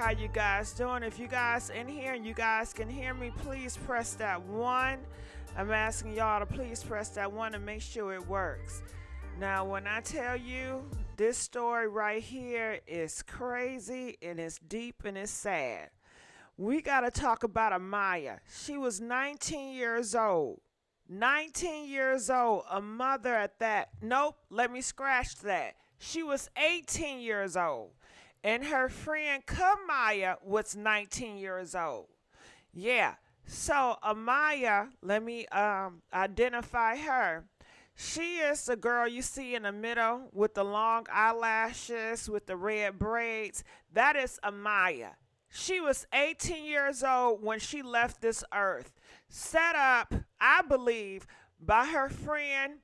How you guys doing? If you guys in here and you guys can hear me, please press that 1. I'm asking y'all to please press that 1 and make sure it works. Now, when I tell you this story right here is crazy and it's deep and it's sad, we got to talk about Amaya. She was 19 years old. 19 years old, a mother at that. Nope, let me scratch that. She was 18 years old. And her friend Kaymia was 19 years old. Yeah, so Amaya, let me identify her. She is the girl you see in the middle with the long eyelashes, with the red braids. That is Amaya. She was 18 years old when she left this earth. Set up, I believe, by her friend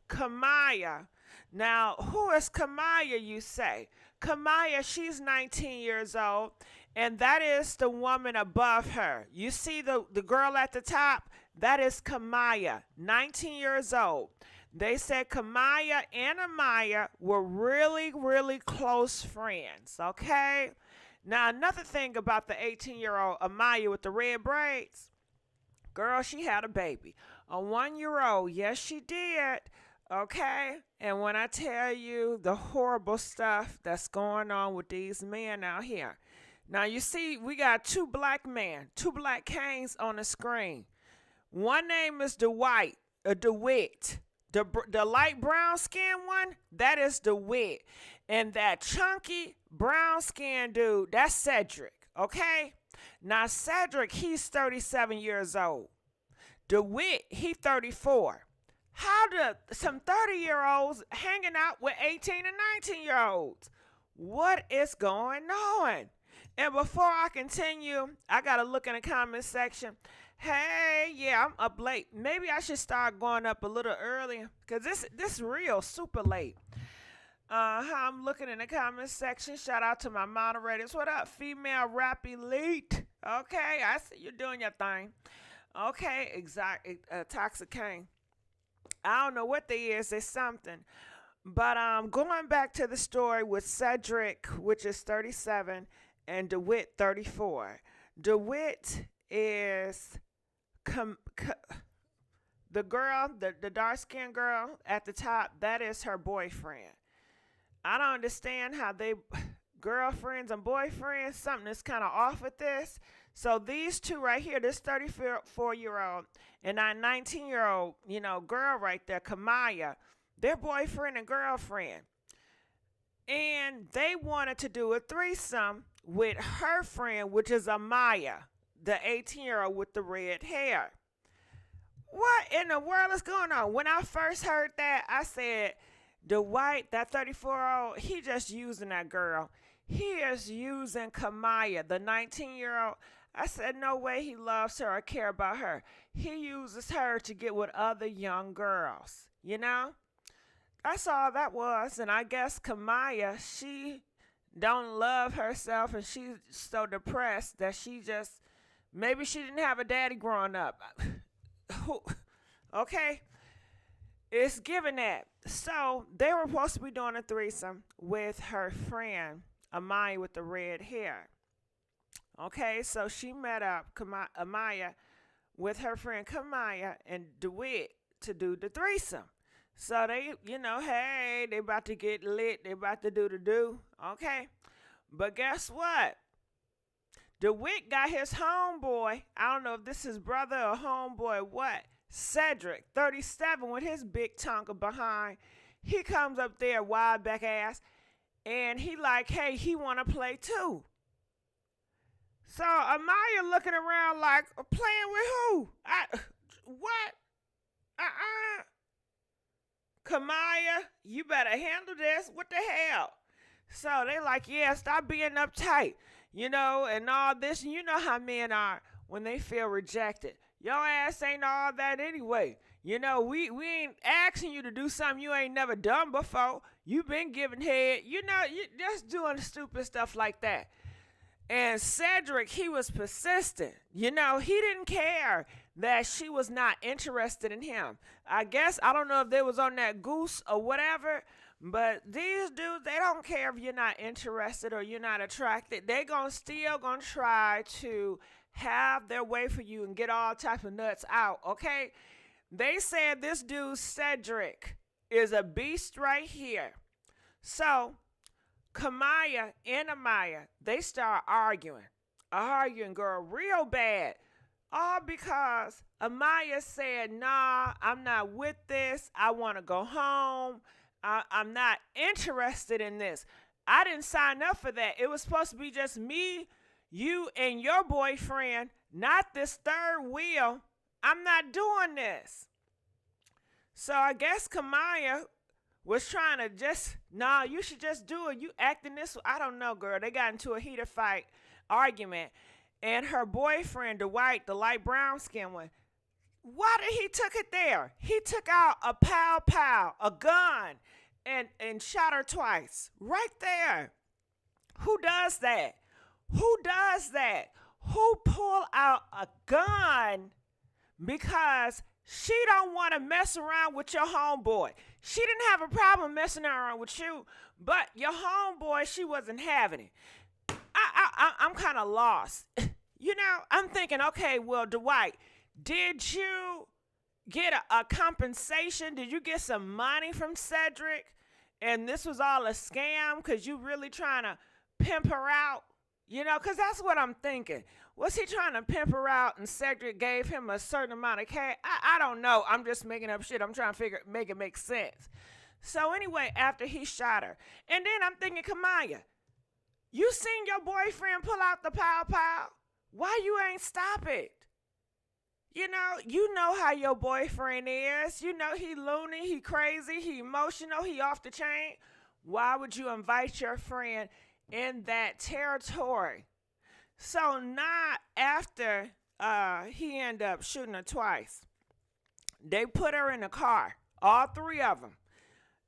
Kaymia. Now, who is Kaymia, you say? Kaymia, she's 19 years old, and that is the woman above her. You see the girl at the top? That is Kaymia, 19 years old. They said Kaymia and Amaya were really, really close friends, okay? Now, another thing about the 18-year-old Amaya with the red braids, girl, she had a baby. A 1-year-old, yes, she did. Okay, and when I tell you the horrible stuff that's going on with these men out here. Now, you see, we got two black men, two black Canes on the screen. One name is DeWitt. The light brown skin one, that is DeWitt. And that chunky brown skin dude, that's Cedric, okay? Now, Cedric, he's 37 years old. DeWitt, he 34. How do some 30-year-olds hanging out with 18 and 19-year-olds? What is going on? And before I continue, I got to look in the comment section. Hey, yeah, I'm up late. Maybe I should start going up a little earlier because this real super late. I'm looking in the comment section. Shout out to my moderators. What up, female rap elite? Okay, I see you doing your thing. Okay, Toxic King. I don't know what they is. It's something. But going back to the story with Cedric, which is 37, and DeWitt, 34. DeWitt is the girl, the dark-skinned girl at the top. That is her boyfriend. I don't understand how they girlfriends and boyfriends. Something is kind of off with this. So these two right here, this 34-year-old and that 19-year-old, girl right there, Kaymia, their boyfriend and girlfriend. And they wanted to do a threesome with her friend, which is Amaya, the 18-year-old with the red hair. What in the world is going on? When I first heard that, I said, DeWitt, that 34-year-old, he just using that girl. He is using Kaymia, the 19-year-old. I said, no way he loves her or care about her. He uses her to get with other young girls, That's all that was. And I guess Kaymia, she don't love herself and she's so depressed that maybe she didn't have a daddy growing up. Okay? It's given that. So they were supposed to be doing a threesome with her friend, Amaya with the red hair. Okay, so she met up, Amaya, with her friend Kaymia and DeWitt to do the threesome. So they, hey, they about to get lit. They about to do the do. Okay, but guess what? DeWitt got his homeboy. I don't know if this is brother or homeboy, what? Cedric, 37, with his big tongue behind. He comes up there, wide back ass, and he like, hey, he want to play too. So Amaya looking around like, playing with who? What? Kaymia, you better handle this. What the hell? So they like, yeah, stop being uptight, and all this. And you know how men are when they feel rejected. Your ass ain't all that anyway. We ain't asking you to do something you ain't never done before. You been giving head. You just doing stupid stuff like that. And Cedric, he was persistent. He didn't care that she was not interested in him. I guess, I don't know if they was on that goose or whatever, but these dudes, they don't care if you're not interested or you're not attracted. They still gonna try to have their way for you and get all type of nuts out, okay? They said this dude, Cedric, is a beast right here. So, Kaymia and Amaya, they start arguing, girl, real bad. All because Amaya said, nah, I'm not with this. I want to go home. I'm not interested in this. I didn't sign up for that. It was supposed to be just me, you, and your boyfriend, not this third wheel. I'm not doing this. So I guess Kaymia was trying to just, nah, you should just do it. You acting this way. I don't know, girl. They got into a heated fight, argument. And her boyfriend, Dwight, the light brown skin one, why did he took it there? He took out a pow, a gun, and shot her twice. Right there. Who does that? Who does that? Who pull out a gun because she don't want to mess around with your homeboy? She didn't have a problem messing around with you, but your homeboy, she wasn't having it. I'm kind of lost. You know, I'm thinking, okay, well, Dwight, did you get a compensation? Did you get some money from Cedric? And this was all a scam because you really trying to pimp her out? You know, because that's what I'm thinking. Was he trying to pimp her out and Cedric gave him a certain amount of cash? I don't know. I'm just making up shit. I'm trying to make it make sense. So anyway, after he shot her, and then I'm thinking, Kaymia, you seen your boyfriend pull out the pow? Why you ain't stop it? You know how your boyfriend is. You know he loony, he crazy, he emotional, he off the chain. Why would you invite your friend in that territory? So not after he ended up shooting her twice, they put her in the car, all three of them.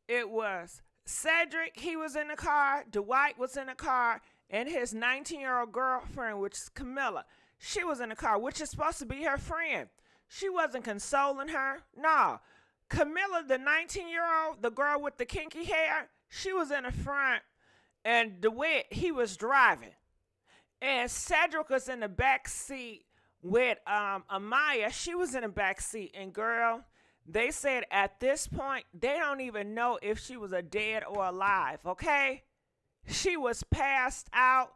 It was Cedric, he was in the car, Dwight was in the car, and his 19-year-old girlfriend, which is Camilla, she was in the car, which is supposed to be her friend. She wasn't consoling her. No. Camilla, the 19-year-old, the girl with the kinky hair, she was in the front, and DeWitt, he was driving. And Cedric was in the back seat with Amaya. She was in the back seat. And girl, they said at this point, they don't even know if she was a dead or alive, okay? She was passed out,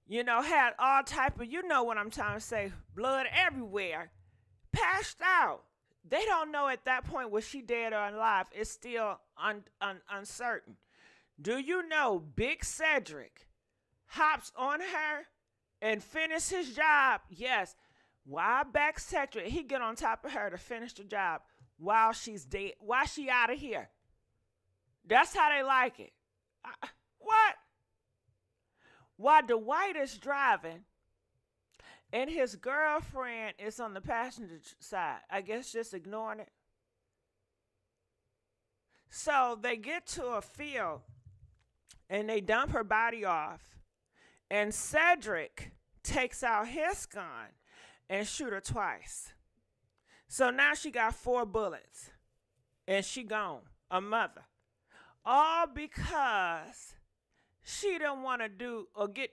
you know, had all type of, you know what I'm trying to say, blood everywhere. Passed out. They don't know at that point was she dead or alive. It's still uncertain. Do you know Big Cedric hops on her and finish his job? Yes. While back Cedric, he get on top of her to finish the job while she's dead, while she out of here. That's how they like it. What? While Dwight is driving and his girlfriend is on the passenger side, I guess just ignoring it. So they get to a field and they dump her body off. And Cedric takes out his gun and shoot her twice. So now she got 4 bullets and she gone, a mother. All because she didn't want to do or get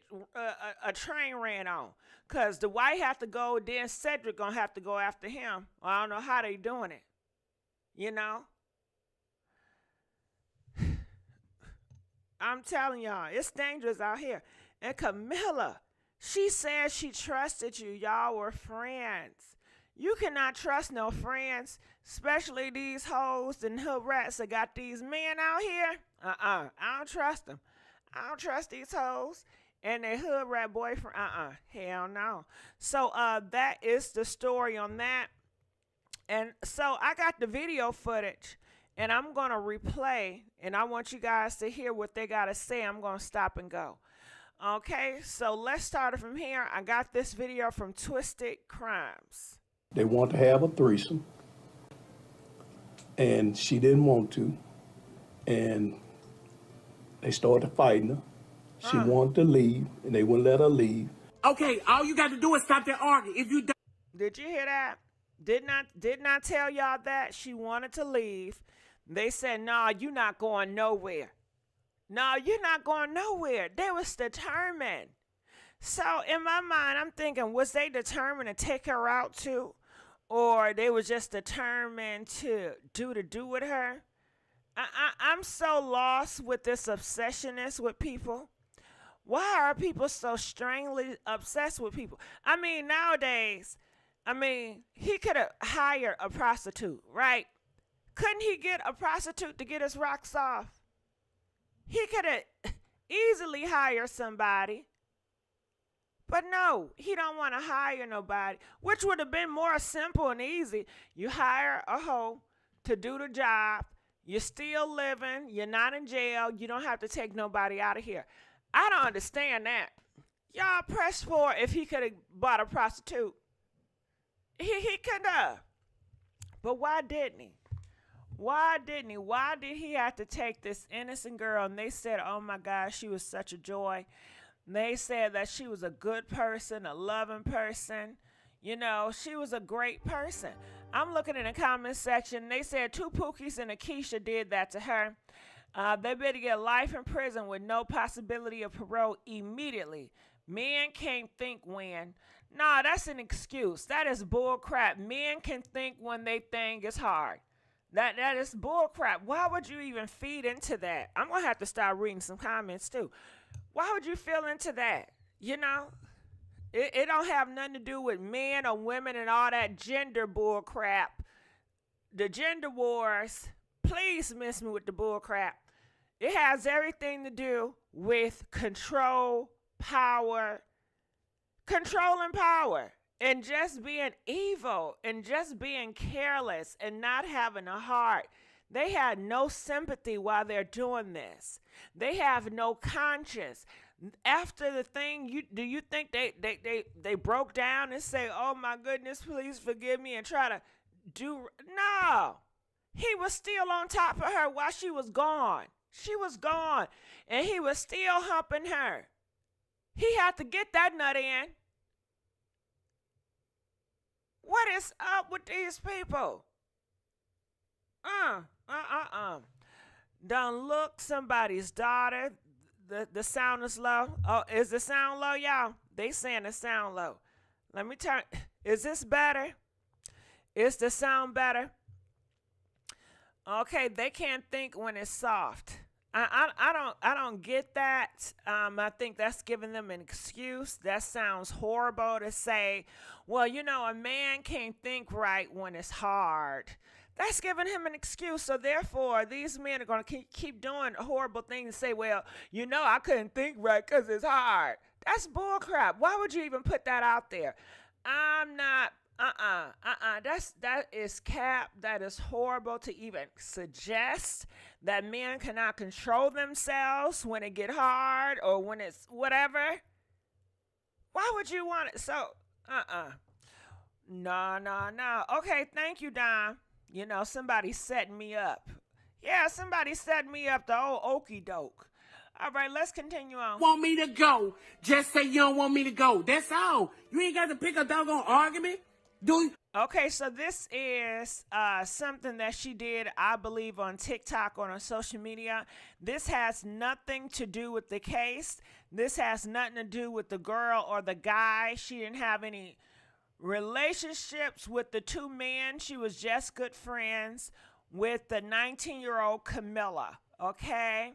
a train ran on. Because the white have to go, then Cedric going to have to go after him. I don't know how they doing it. You know? I'm telling y'all, it's dangerous out here. And Camilla, she said she trusted you. Y'all were friends. You cannot trust no friends, especially these hoes and hood rats that got these men out here. I don't trust them. I don't trust these hoes and their hood rat boyfriend. Hell no. So that is the story on that. And so I got the video footage and I'm going to replay and I want you guys to hear what they got to say. I'm going to stop and go. Okay, so let's start it from here. I got this video from Twisted Crimes. They want to have a threesome, and she didn't want to, and they started fighting her. She wanted to leave, and they wouldn't let her leave. Okay, all you got to do is stop that arguing. If you don't... Did you hear that? Did not tell y'all that she wanted to leave. They said, "No, you're not going nowhere. No, you're not going nowhere." They was determined. So in my mind, I'm thinking, was they determined to take her out too, or they were just determined to do with her? I'm so lost with this obsessionist with people. Why are people so strangely obsessed with people? I mean, nowadays, he could have hired a prostitute, right? Couldn't he get a prostitute to get his rocks off? He could have easily hired somebody. But no, he don't want to hire nobody, which would have been more simple and easy. You hire a hoe to do the job. You're still living. You're not in jail. You don't have to take nobody out of here. I don't understand that. Y'all pressed for if he could have bought a prostitute. He could have. But why didn't he? Why didn't he? Why did he have to take this innocent girl? And they said, oh my God, she was such a joy. And they said that she was a good person, a loving person. You know, she was a great person. I'm looking in the comment section. They said 2 Pookies and a Keisha did that to her. They better get life in prison with no possibility of parole immediately. Men can't think when. Nah, that's an excuse. That is bull crap. Men can think when they think it's hard. That is bull crap. Why would you even feed into that? I'm going to have to start reading some comments too. Why would you feel into that? You know? It don't have nothing to do with men or women and all that gender bull crap. The gender wars, please miss me with the bull crap. It has everything to do with control, power, controlling power, and just being evil and just being careless and not having a heart. They had no sympathy while they're doing this. They have no conscience. After the thing, do you think they broke down and say, oh my goodness, please forgive me, and try to do? No. He was still on top of her while she was gone. She was gone, and he was still humping her. He had to get that nut in. What is up with these people? Don't look somebody's daughter. The sound is low. Oh, is the sound low, y'all? They saying the sound low. Let me turn. Is this better? Is the sound better? Okay, they can't think when it's soft. I don't get that. I think that's giving them an excuse. That sounds horrible to say. Well, you know, a man can't think right when it's hard. That's giving him an excuse. So therefore, these men are going to keep doing horrible things and say, well, you know, I couldn't think right because it's hard. That's bullcrap. Why would you even put that out there? I'm not. That is cap. That is horrible to even suggest that men cannot control themselves when it get hard or when it's whatever. Why would you want it? So, No. Okay, thank you, Don. You know, somebody setting me up. Yeah, somebody set me up, the old okey doke. All right, let's continue on. Want me to go? Just say you don't want me to go. That's all. You ain't got to pick a doggone argument. Do you? Okay, so this is something that she did, I believe, on TikTok or on social media. This has nothing to do with the case. This has nothing to do with the girl or the guy. She didn't have any relationships with the 2 men. She was just good friends with the 19-year-old Camilla. Okay?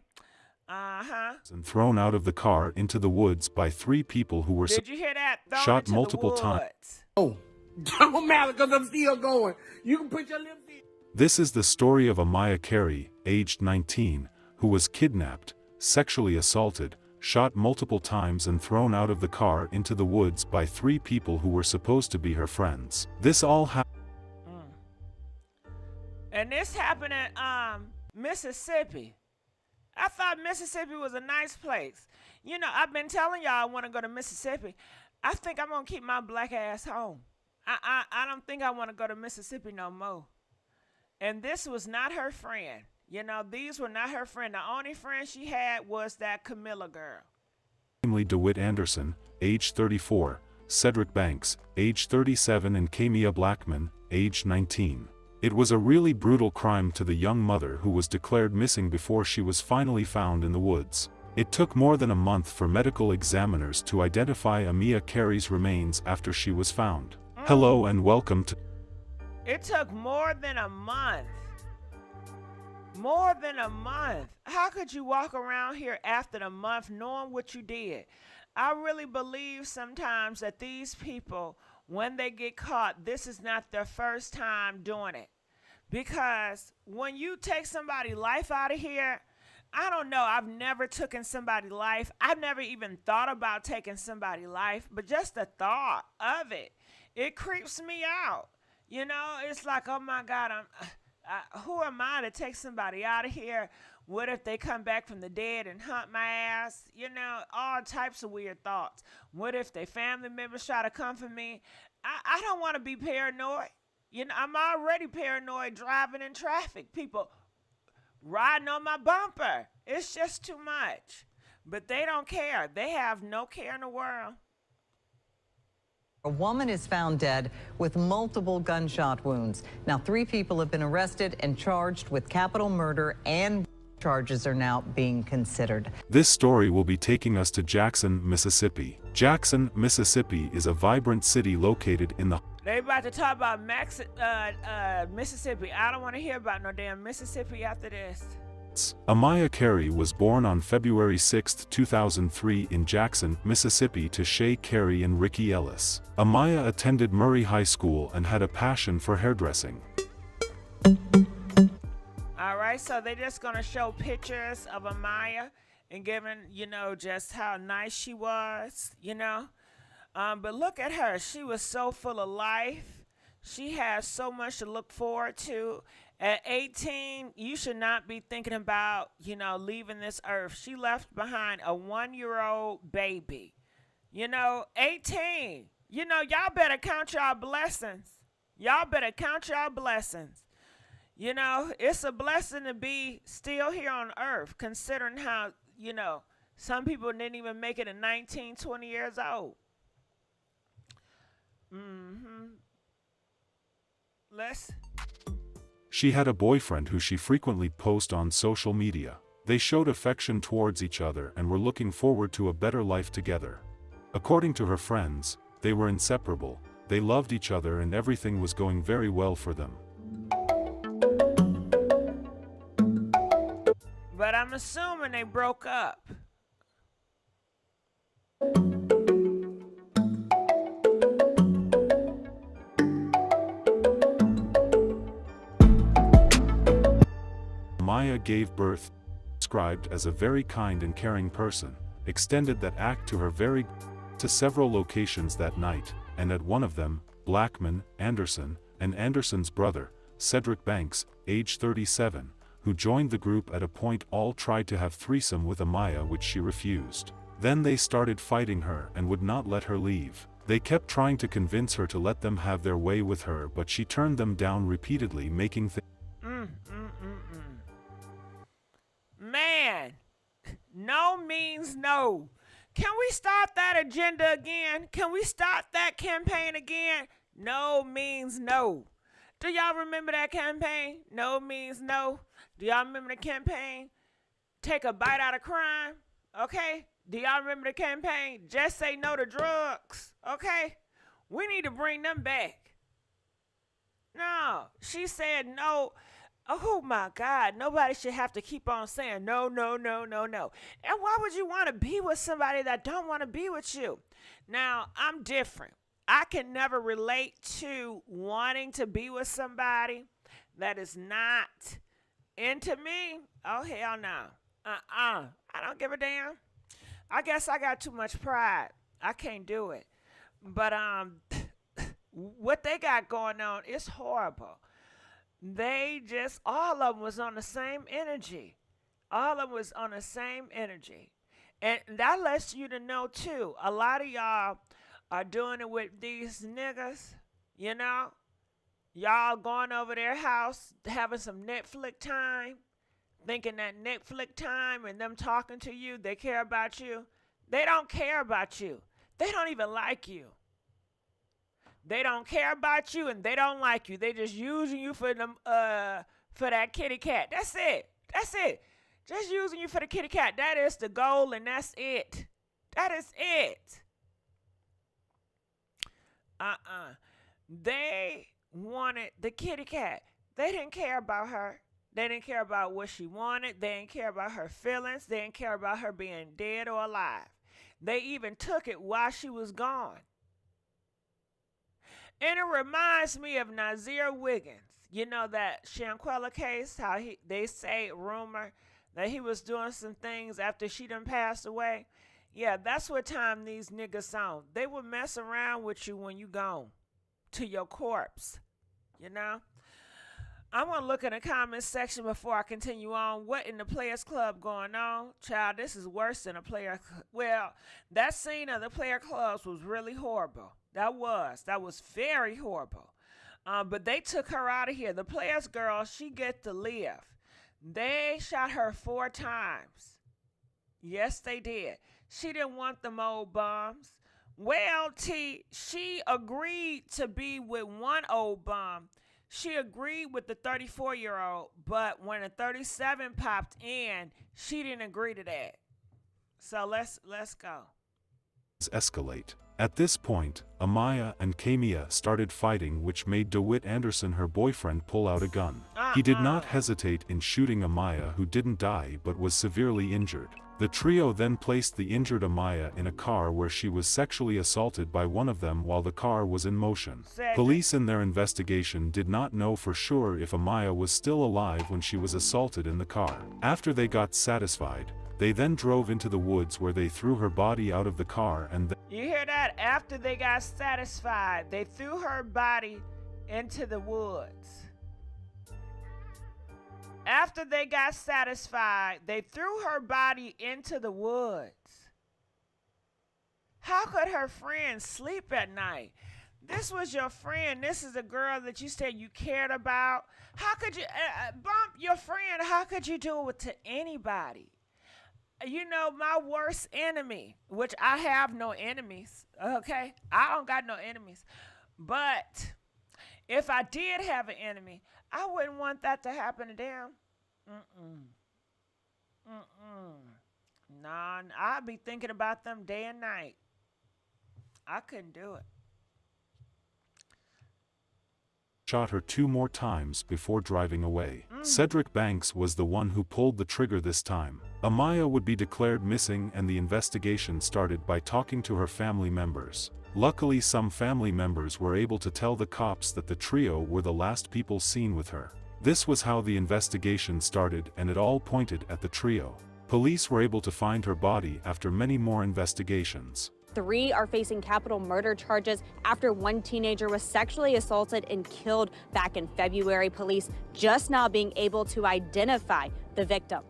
And thrown out of the car into the woods by 3 people who were Did you hear that? shot multiple times. Oh, don't matter because I'm still going. You can put your lips in. This is the story of Amaya Carey, aged 19, who was kidnapped, sexually assaulted, shot multiple times and thrown out of the car into the woods by 3 people who were supposed to be her friends. This all happened. And this happened in Mississippi. I thought Mississippi was a nice place. You know, I've been telling y'all I want to go to Mississippi. I think I'm going to keep my black ass home. I don't think I want to go to Mississippi no more. And this was not her friend. You know, these were not her friend. The only friend she had was that Camilla girl. Namely DeWitt Anderson, age 34, Cedric Banks, age 37 and Kaymia Blackmon, age 19. It was a really brutal crime to the young mother who was declared missing before she was finally found in the woods. It took more than a month for medical examiners to identify Amaya Carey's remains after she was found. Hello and welcome to... It took more than a month. More than a month. How could you walk around here after the month knowing what you did? I really believe sometimes that these people, when they get caught, this is not their first time doing it. Because when you take somebody's life out of here, I don't know, I've never taken somebody's life. I've never even thought about taking somebody's life, but just the thought of it, it creeps me out. You know, it's like, oh my God, who am I to take somebody out of here? What if they come back from the dead and hunt my ass? You know, all types of weird thoughts. What if their family members try to come for me? I don't want to be paranoid. You know, I'm already paranoid driving in traffic. People riding on my bumper. It's just too much. But they don't care. They have no care in the world. A woman is found dead with multiple gunshot wounds. Now, 3 people have been arrested and charged with capital murder, and charges are now being considered. This story will be taking us to Jackson, Mississippi. Jackson, Mississippi is a vibrant city located in the... They about to talk about Mississippi. I don't want to hear about no damn Mississippi after this. Amaya Carey was born on February 6, 2003 in Jackson, Mississippi to Shay Carey and Ricky Ellis. Amaya attended Murray High School and had a passion for hairdressing. All right, so they're just going to show pictures of Amaya and giving, you know, just how nice she was, you know. But look at her. She was so full of life. She has so much to look forward to. At 18, you should not be thinking about, you know, leaving this earth. She left behind a 1-year-old baby. You know, 18. You know, y'all better count y'all blessings. Y'all better count y'all blessings. You know, it's a blessing to be still here on earth, considering how, you know, some people didn't even make it at 19, 20 years old. She had a boyfriend who she frequently posted on social media. They showed affection towards each other and were looking forward to a better life together. According to her friends, they were inseparable, they loved each other and everything was going very well for them. But I'm assuming they broke up. Amaya gave birth, described as a very kind and caring person, extended that act to her to several locations that night, and at one of them, Blackmon, Anderson, and Anderson's brother, Cedric Banks, age 37, who joined the group at a point all tried to have threesome with Amaya, which she refused. Then they started fighting her and would not let her leave. They kept trying to convince her to let them have their way with her, but she turned them down repeatedly, making things Man, no means no. Can we start that agenda again? Can we start that campaign again? No means no. Do y'all remember that campaign? No means no. Do y'all remember the campaign? Take a bite out of crime. Okay? Do y'all remember the campaign? Just say no to drugs. Okay? We need to bring them back. No, she said no. Oh my God, nobody should have to keep on saying no, no, no, no, no. And why would you want to be with somebody that don't want to be with you? Now, I'm different. I can never relate to wanting to be with somebody that is not into me. Oh, hell no. I don't give a damn. I guess I got too much pride. I can't do it. But what they got going on is horrible. They just, all of them was on the same energy. All of them was on the same energy. And that lets you to know, too, a lot of y'all are doing it with these niggas, you know? Y'all going over their house, having some Netflix time, thinking that Netflix time and them talking to you, they care about you. They don't care about you. They don't even like you. They don't care about you and they don't like you. They just using you for them for that kitty cat. That's it. That's it. Just using you for the kitty cat. That is the goal and that's it. That is it. They wanted the kitty cat. They didn't care about her. They didn't care about what she wanted. They didn't care about her feelings. They didn't care about her being dead or alive. They even took it while she was gone. And it reminds me of Nazir Wiggins. You know that Shanquella case, how they say, rumor, that he was doing some things after she done passed away. Yeah, that's what time these niggas on. They will mess around with you when you gone to your corpse, you know? I'm going to look in the comments section before I continue on. What in the Players Club going on? Child, this is worse than a player. Well, that scene of the player clubs was really horrible. That was very horrible. But they took her out of here. The Players girl, she get to live. They shot her 4 times. Yes, they did. She didn't want them old bombs. Well, she agreed to be with one old bum. She agreed with the 34-year-old, but when the 37 popped in, she didn't agree to that. So let's go. Escalate. At this point, Amaya and Kaymia started fighting, which made DeWitt Anderson, her boyfriend, pull out a gun. He did not hesitate in shooting Amaya, who didn't die but was severely injured. The trio then placed the injured Amaya in a car where she was sexually assaulted by one of them while the car was in motion. Police in their investigation did not know for sure if Amaya was still alive when she was assaulted in the car. After they got satisfied, they then drove into the woods where they threw her body out of the car and You hear that? After they got satisfied, they threw her body into the woods. After they got satisfied, they threw her body into the woods. How could her friend sleep at night? This was your friend. This is a girl that you said you cared about. How could you bump your friend? How could you do it to anybody? You know, my worst enemy, which I have no enemies, okay? I don't got no enemies. But if I did have an enemy, I wouldn't want that to happen to them. Nah, I'd be thinking about them day and night. I couldn't do it. shot her 2 more times before driving away. Cedric Banks was the one who pulled the trigger this time. Amaya would be declared missing and the investigation started by talking to her family members. Luckily, some family members were able to tell the cops that the trio were the last people seen with her. This was how the investigation started, and it all pointed at the trio. Police were able to find her body after many more investigations. 3 are facing capital murder charges after one teenager was sexually assaulted and killed back in February. Police just now being able to identify the victim.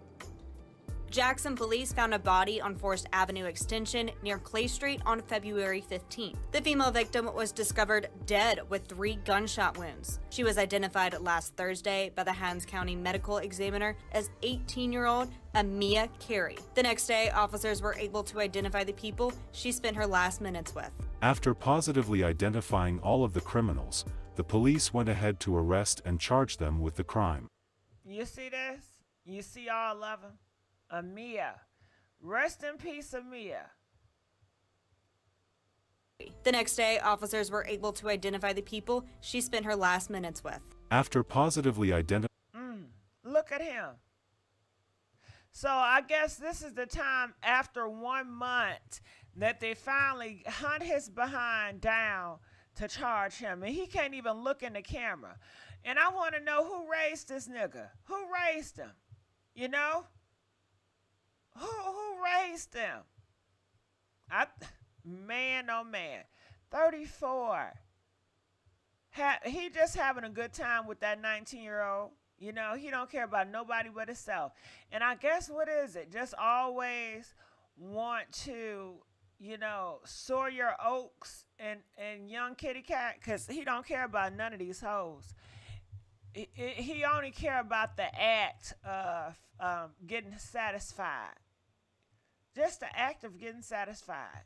Jackson police found a body on Forest Avenue Extension near Clay Street on February 15th. The female victim was discovered dead with 3 gunshot wounds. She was identified last Thursday by the Hines County Medical Examiner as 18-year-old Amaya Carey. The next day, officers were able to identify the people she spent her last minutes with. After positively identifying all of the criminals, the police went ahead to arrest and charge them with the crime. You see this? You see all of them? Amaya. Rest in peace, Amaya. The next day, officers were able to identify the people she spent her last minutes with. After positively identifying Look at him. So I guess this is the time after 1 month that they finally hunt his behind down to charge him. And he can't even look in the camera. And I want to know who raised this nigga. Who raised him? You know? Who raised him? Man, oh man. 34. He just having a good time with that 19-year-old. You know, he don't care about nobody but himself. And I guess what is it? Just always want to, you know, soar your oaks and young kitty cat, because he don't care about none of these hoes. He only care about the act of getting satisfied. Just the act of getting satisfied.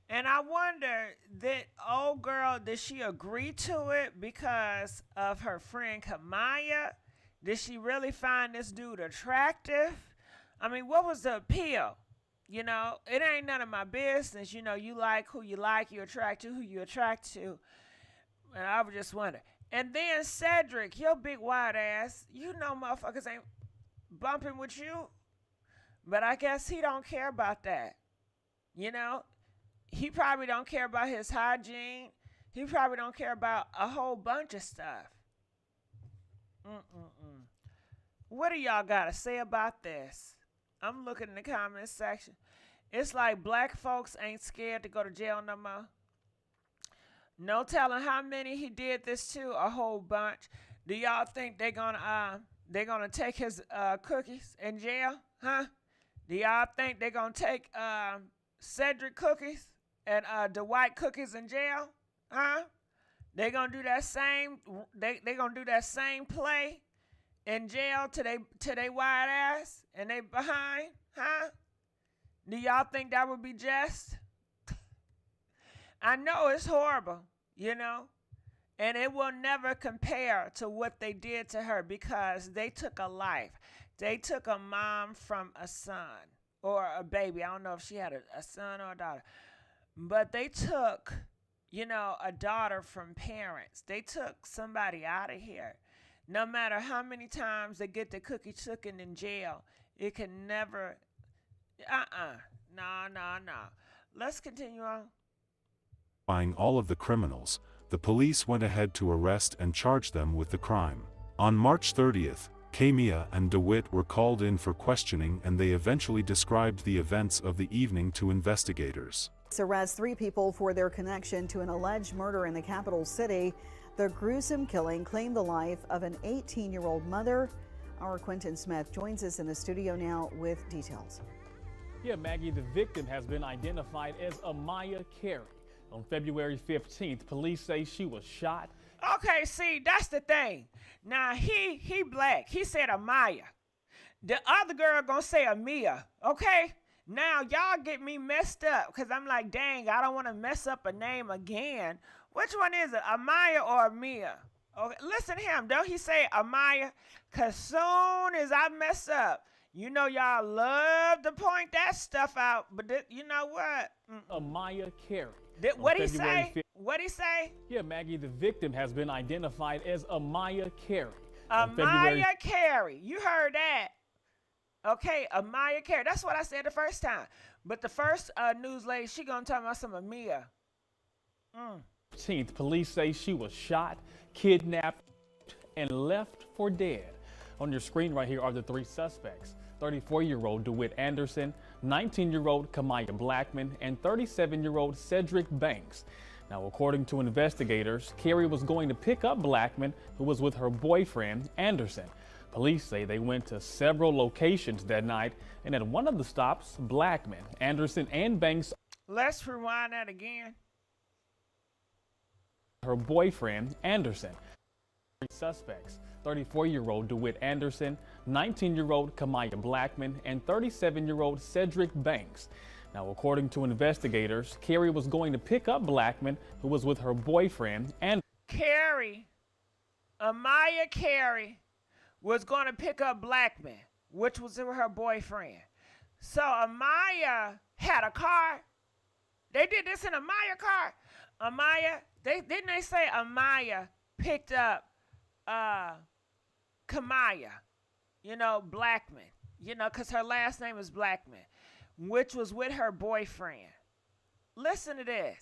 And I wonder, that old girl, did she agree to it because of her friend Kaymia? Did she really find this dude attractive? I mean, what was the appeal? You know, it ain't none of my business. You know, you like who you like, you attract to who you attract to. And I was just wondering. And then Cedric, your big white ass, you know motherfuckers ain't bumping with you. But I guess he don't care about that. You know? He probably don't care about his hygiene. He probably don't care about a whole bunch of stuff. What do y'all got to say about this? I'm looking in the comments section. It's like black folks ain't scared to go to jail no more. No telling how many he did this to, a whole bunch. Do y'all think they're gonna take his cookies in jail? Huh? Do y'all think they're gonna take Cedric cookies and Dwight cookies in jail? Huh? They gonna do that same gonna do that same play in jail to they white ass and they behind? Huh? Do y'all think that would be just? I know it's horrible, you know, and it will never compare to what they did to her because they took a life. They took a mom from a son or a baby. I don't know if she had a son or a daughter, but they took, you know, a daughter from parents. They took somebody out of here. No matter how many times they get the cookie chicken in jail, it can never, no. Let's continue on. Identifying all of the criminals, the police went ahead to arrest and charge them with the crime. On March 30th, Kaymia and DeWitt were called in for questioning and they eventually described the events of the evening to investigators. Arrest 3 people for their connection to an alleged murder in the capital city. The gruesome killing claimed the life of an 18-year-old mother. Our Quentin Smith joins us in the studio now with details. Yeah, Maggie, the victim has been identified as Amaya Carey. On February 15th, police say she was shot. Okay, see, that's the thing. Now, he black. He said Amaya. The other girl gonna say Amaya, okay? Now, y'all get me messed up because I'm like, dang, I don't want to mess up a name again. Which one is it, Amaya or Amia? Okay, listen to him. Don't he say Amaya? Because soon as I mess up, you know y'all love to point that stuff out, but you know what? Amaya Carey. What'd he say? What'd he say? Yeah, Maggie, the victim has been identified as Amaya Carey. Amaya Carey. You heard that. Okay, Amaya Carey. That's what I said the first time. But the first news lady, she gonna talk about some Amia. 15th, police say she was shot, kidnapped, and left for dead. On your screen right here are the 3 suspects. 34-year-old DeWitt Anderson, 19-year-old Kaymia Blackmon, and 37-year-old Cedric Banks. Now, according to investigators, Carey was going to pick up Blackmon, who was with her boyfriend, Anderson. Police say they went to several locations that night, and at one of the stops, Blackmon, Anderson, and Banks. Let's rewind that again. Her boyfriend, Anderson. 3 suspects. 34-year-old DeWitt Anderson, 19-year-old Kaymia Blackmon, and 37-year-old Cedric Banks. Now, according to investigators, Carey was going to pick up Blackmon, who was with her boyfriend, and Carey, Amaya Carey, was going to pick up Blackmon, which was her boyfriend. So Amaya had a car. They did this in Amaya car. Amaya, didn't they say Amaya picked up Kaymia, you know, Blackmon, you know, because her last name is Blackmon, which was with her boyfriend. Listen to this.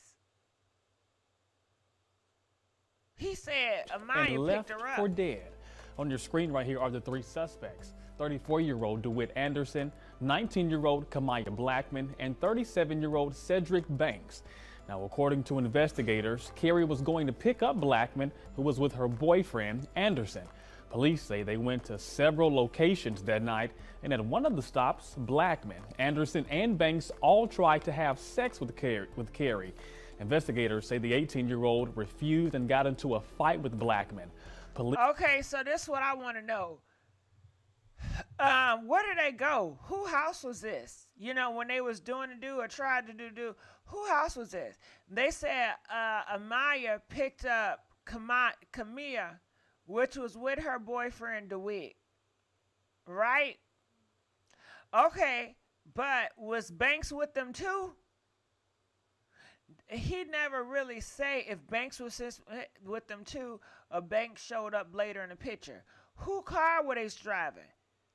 He said Amaya picked her up. For dead. On your screen right here are the 3 suspects. 34-year-old DeWitt Anderson, 19-year-old Kaymia Blackmon, and 37-year-old Cedric Banks. Now, according to investigators, Carey was going to pick up Blackmon, who was with her boyfriend, Anderson. Police say they went to several locations that night, and at one of the stops, Blackmon, Anderson, and Banks all tried to have sex with Carey. Investigators say the 18-year-old refused and got into a fight with Blackmon. Okay, so this is what I want to know. Where did they go? Whose house was this? You know, when they was doing the do or tried to do, who house was this? They said Amaya picked up Kaymia, which was with her boyfriend DeWitt, right? Okay, but was Banks with them too? He never really say if Banks was with them too, or Banks showed up later in the picture. Who car were they driving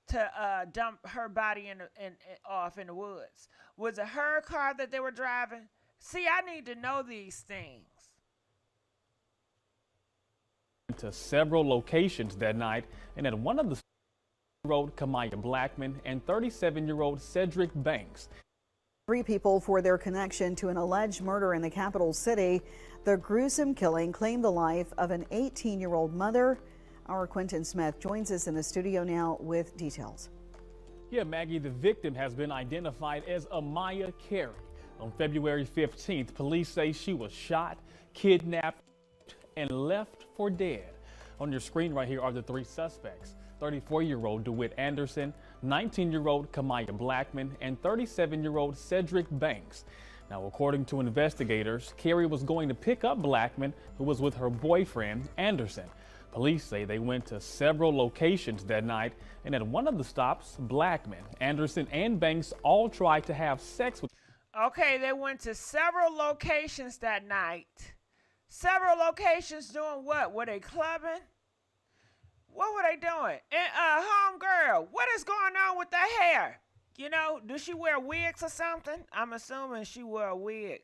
to dump her body off in the woods? Was it her car that they were driving? See, I need to know these things. To several locations that night, and at one of the road Kaymia Blackmon and 37-year-old Cedric Banks. 3 people for their connection to an alleged murder in the capital city. The gruesome killing claimed the life of an 18-year-old mother. Our Quentin Smith joins us in the studio now with details. Yeah, Maggie, the victim has been identified as Amaya Carey. On February 15th, police say she was shot, kidnapped, and left for dead. On your screen right here are the 3 suspects: 34-year-old DeWitt Anderson, 19-year-old Kaymia Blackmon, and 37-year-old Cedric Banks. Now, according to investigators, Carey was going to pick up Blackmon, who was with her boyfriend, Anderson. Police say they went to several locations that night, and at one of the stops, Blackmon, Anderson, and Banks all tried to have sex with. Okay, they went to several locations that night. Several locations doing what? Were they clubbing? What were they doing? And homegirl, what is going on with that hair? You know, does she wear wigs or something? I'm assuming she wore a wig.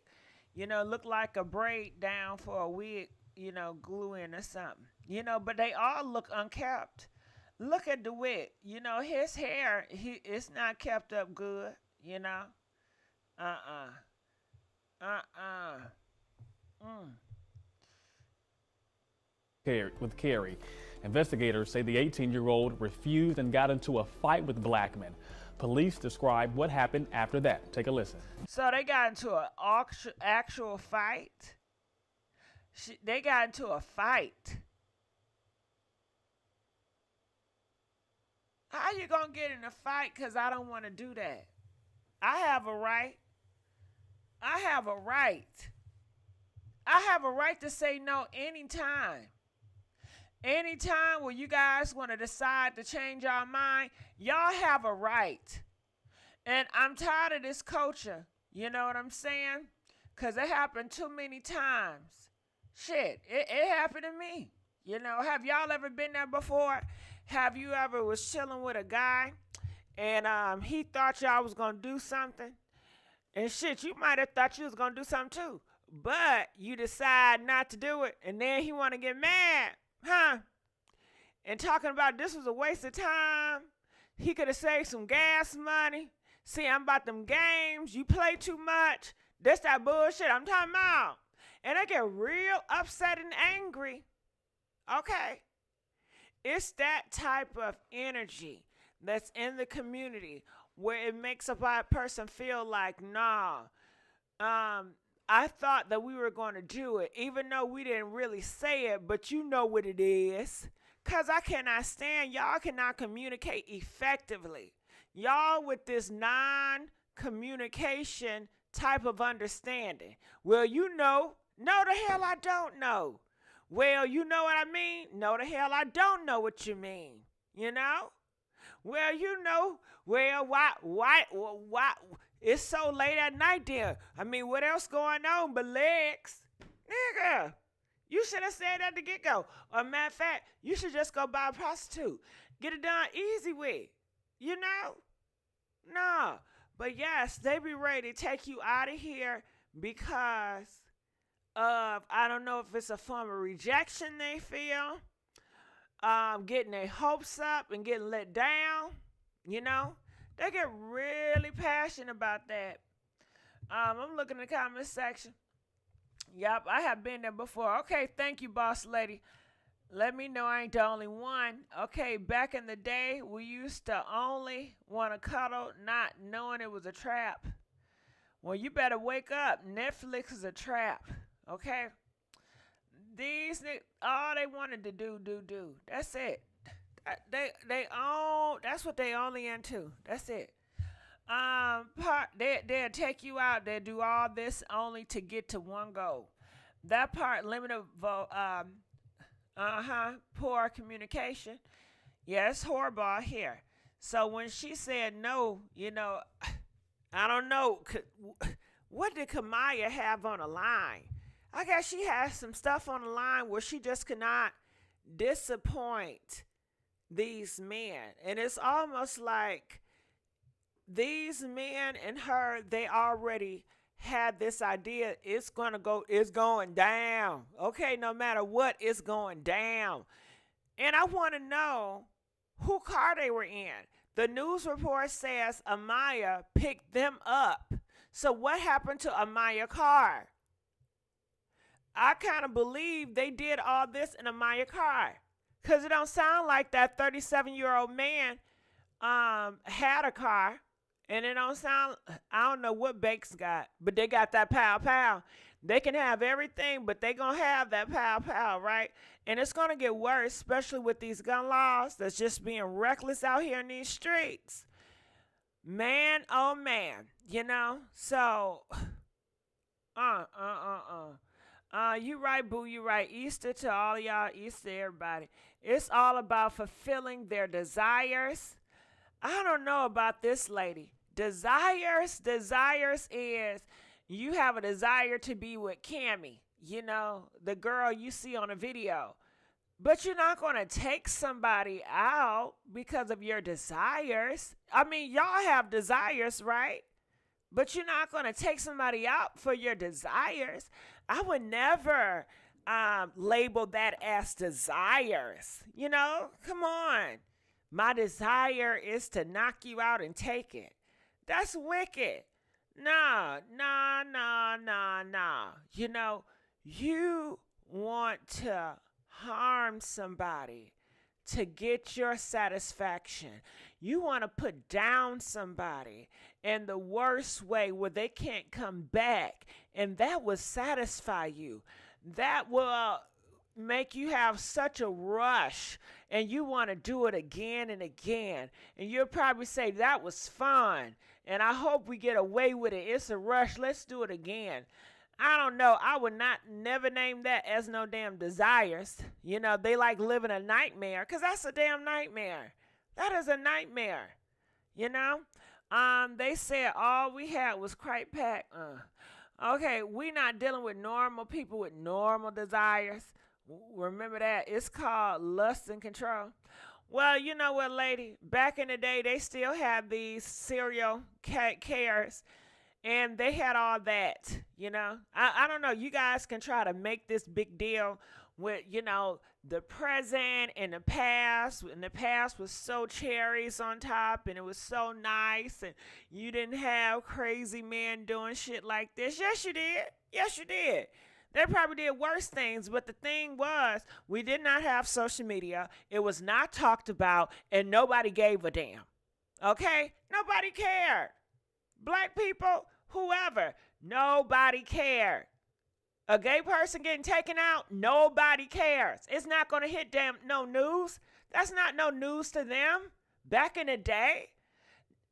You know, look like a braid down for a wig, you know, glue in or something. You know, but they all look unkept. Look at DeWitt. You know, his hair, it's not kept up good, you know. With Carey. Investigators say the 18-year-old refused and got into a fight with Blackmon. Police describe what happened after that. Take a listen. So they got into an actual fight? They got into a fight. How you gonna get in a fight? Because I don't want to do that. I have a right. I have a right. I have a right to say no anytime. Anytime where you guys want to decide to change our mind, y'all have a right. And I'm tired of this culture. You know what I'm saying? Because it happened too many times. Shit, it happened to me. You know, have y'all ever been there before? Have you ever was chilling with a guy and he thought y'all was going to do something? And shit, you might have thought you was going to do something too. But you decide not to do it. And then he want to get mad. Huh? And talking about this was a waste of time. He could have saved some gas money. See, I'm about them games. You play too much. That's that bullshit I'm talking about. And I get real upset and angry. Okay? It's that type of energy that's in the community where it makes a person feel like, nah, I thought that we were going to do it, even though we didn't really say it, but you know what it is. Because I cannot stand, y'all cannot communicate effectively. Y'all with this non-communication type of understanding. Well, you know. No, the hell I don't know. Well, you know what I mean? No, the hell I don't know what you mean. You know? Well, you know. Well, why? It's so late at night there. I mean, what else going on but legs? Nigga, you should have said that to get-go. Or matter of fact, you should just go buy a prostitute. Get it done easy with. You know? No. But yes, they be ready to take you out of here because of, I don't know if it's a form of rejection they feel. Getting their hopes up and getting let down. You know? They get really passionate about that. I'm looking in the comment section. Yup, I have been there before. Okay, thank you, boss lady. Let me know I ain't the only one. Okay, back in the day, we used to only want to cuddle, not knowing it was a trap. Well, you better wake up. Netflix is a trap. Okay? These niggas, all they wanted to do. That's it. That's what they only into. That's it. They'll take you out. They do all this only to get to one goal. That part, limited poor communication. Yeah, it's horrible out here. So when she said no, I don't know. What did Kaymia have on the line? I guess she has some stuff on the line where she just cannot disappoint these men. And it's almost like these men and her, they already had this idea it's going down. Okay, no matter what, it's going down. And I want to know who car they were in. The news report says Amaya picked them up. So what happened to Amaya's car? I kind of believe they did all this in Amaya's car. Because it don't sound like that 37-year-old man had a car. And it don't sound, I don't know what Bakes got, but they got that pow pow. They can have everything, but they going to have that pow pow, right? And it's going to get worse, especially with these gun laws that's just being reckless out here in these streets. Man, oh man, So, you right, boo, you right. Easter to all of y'all, Easter to everybody. It's all about fulfilling their desires. I don't know about this lady. Desires is you have a desire to be with Cammie, the girl you see on a video. But you're not going to take somebody out because of your desires. I mean, y'all have desires, right? But you're not going to take somebody out for your desires. I would never label that as desires. Come on. My desire is to knock you out and take it. That's wicked. Nah. You want to harm somebody to get your satisfaction. You want to put down somebody in the worst way where they can't come back, and that will satisfy you. That will make you have such a rush, and you want to do it again and again. And you'll probably say, that was fun, and I hope we get away with it. It's a rush. Let's do it again. I don't know. I would never name that as no damn desires. They like living a nightmare, because that's a damn nightmare. That is a nightmare. They said all we had was crack pack. Okay, we not dealing with normal people with normal desires. Remember that. It's called lust and control. Well, you know what, lady? Back in the day, they still had these serial killers, and they had all that, I don't know. You guys can try to make this big deal with, the present and the past. And the past was so cherries on top, and it was so nice, and you didn't have crazy men doing shit like this. Yes, you did. Yes, you did. They probably did worse things, but the thing was, we did not have social media. It was not talked about, and nobody gave a damn. Okay? Nobody cared. Black people, whoever, nobody cared. A gay person getting taken out, nobody cares. It's not going to hit them no news. That's not no news to them. Back in the day,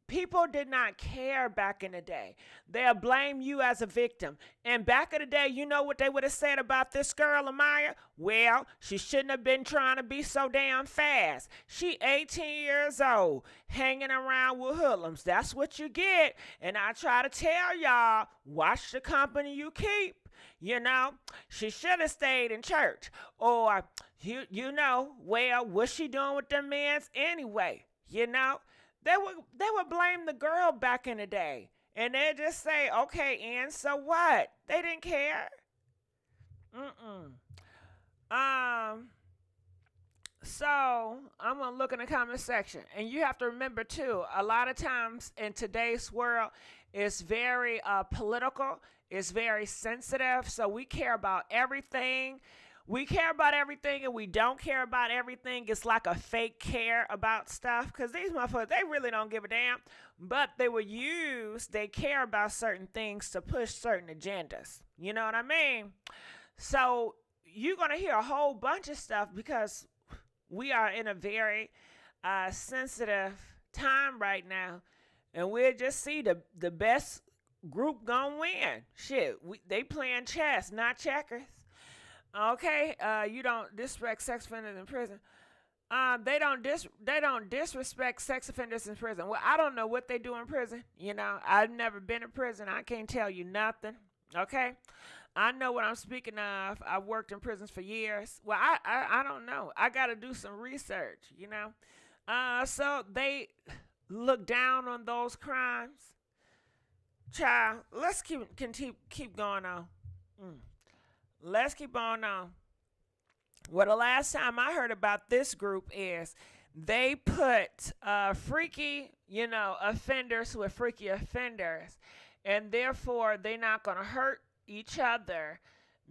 people did not care back in the day. They'll blame you as a victim. And back in the day, you know what they would have said about this girl, Amaya? Well, she shouldn't have been trying to be so damn fast. She 18 years old, hanging around with hoodlums. That's what you get. And I try to tell y'all, watch the company you keep. She should have stayed in church. Or, well, what's she doing with them men anyway? They would blame the girl back in the day. And they'd just say, okay, and so what? They didn't care. So I'm going to look in the comment section. And you have to remember, too, a lot of times in today's world, it's very political. It's very sensitive. So we care about everything. We care about everything, and we don't care about everything. It's like a fake care about stuff, because these motherfuckers, they really don't give a damn. But they care about certain things to push certain agendas. You know what I mean? So you're going to hear a whole bunch of stuff, because we are in a very sensitive time right now. and we'll just see the best group gonna win. Shit, they playing chess, not checkers. Okay, you don't disrespect sex offenders in prison. They don't disrespect sex offenders in prison. Well, I don't know what they do in prison. You know, I've never been in prison. I can't tell you nothing. Okay, I know what I'm speaking of. I've worked in prisons for years. Well, I don't know. I got to do some research. You know, so they look down on those crimes. Child, let's keep going on. Let's keep on. Well, the last time I heard about this group is they put freaky, you know, offenders with freaky offenders, and therefore they're not going to hurt each other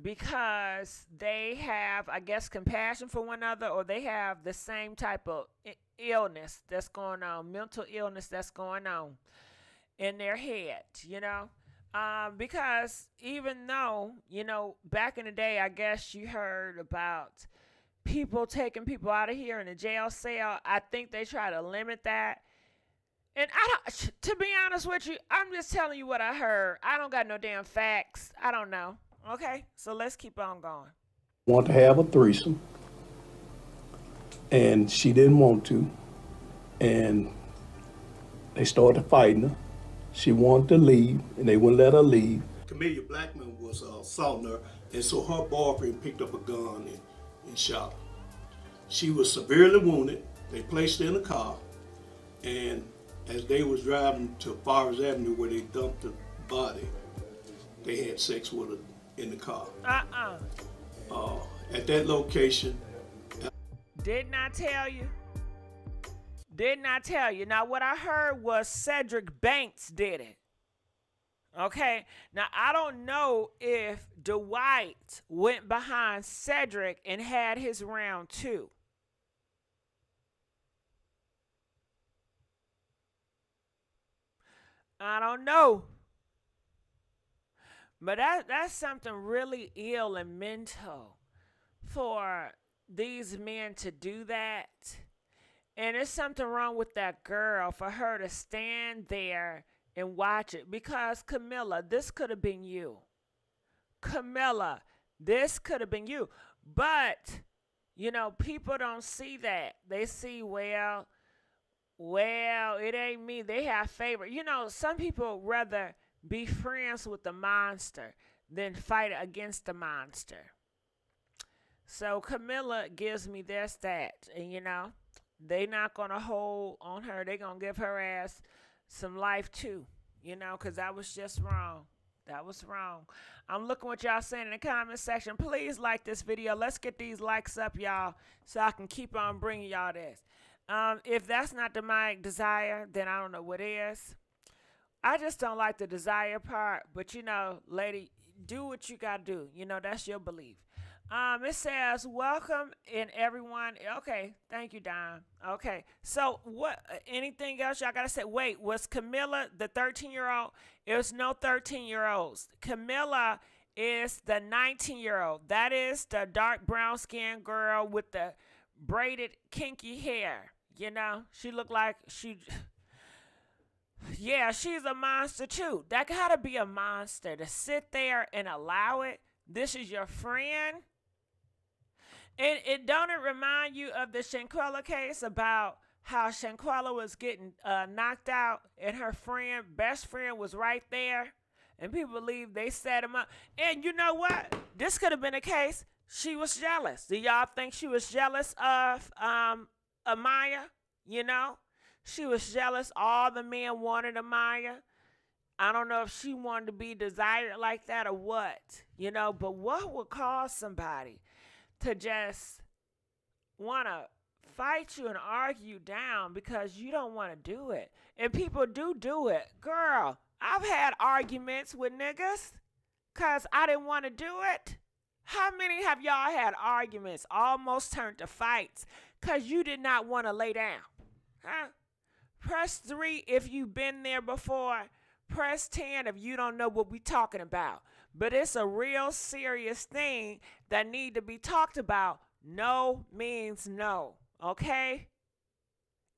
because they have, I guess, compassion for one another, or they have the same type of illness that's going on, mental illness that's going on in their head, you know. Because even though, you know, back in the day, I guess you heard about people taking people out of here in a jail cell. I think they try to limit that. And to be honest with you, I'm just telling you what I heard. I don't got no damn facts. I don't know. Okay, so let's keep on going. Want to have a threesome, and she didn't want to, and they started fighting her. She wanted to leave, and they wouldn't let her leave. Kaymia Blackmon was assaulting her, and so her boyfriend picked up a gun and shot her. She was severely wounded. They placed her in a car, and as they was driving to Forest Avenue where they dumped the body, they had sex with her in the car. At that location. Did not tell you. Did not tell you. Now, what I heard was Cedric Banks did it. Okay. Now, I don't know if Dwight went behind Cedric and had his round too. I don't know. But that's something really ill and mental for these men to do that. And there's something wrong with that girl for her to stand there and watch it. Because, Camilla, this could have been you. Camilla, this could have been you. But, you know, people don't see that. They see, well, it ain't me. They have favor. You know, some people rather be friends with the monster than fight against the monster. So Camilla gives me their stat. And, you know, they not going to hold on her. They going to give her ass some life too, you know, because that was just wrong. That was wrong. I'm looking what y'all saying in the comment section. Please like this video. Let's get these likes up, y'all, so I can keep on bringing y'all this. If that's not my desire, then I don't know what is. I just don't like the desire part. But, you know, lady, do what you got to do. You know, that's your belief. It says, welcome in everyone. Okay, thank you, Don. Okay, so what, anything else y'all got to say? Wait, was Camilla the 13-year-old? It was no 13-year-olds. Camilla is the 19-year-old. That is the dark brown-skinned girl with the braided, kinky hair. You know, she looked like yeah, she's a monster, too. That got to be a monster to sit there and allow it. This is your friend. And don't it remind you of the Shanquella case about how Shanquella was getting knocked out and her best friend was right there, and people believe they set him up. And you know what? This could have been a case. She was jealous. Do y'all think she was jealous of Amaya? You know, she was jealous. All the men wanted Amaya. I don't know if she wanted to be desired like that or what, you know, but what would cause somebody to just want to fight you and argue down because you don't want to do it? And people do it. Girl, I've had arguments with niggas because I didn't want to do it. How many have y'all had arguments almost turned to fights because you did not want to lay down? Huh? Press 3 if you've been there before. Press 10 if you don't know what we're talking about. But it's a real serious thing that need to be talked about. No means no, okay?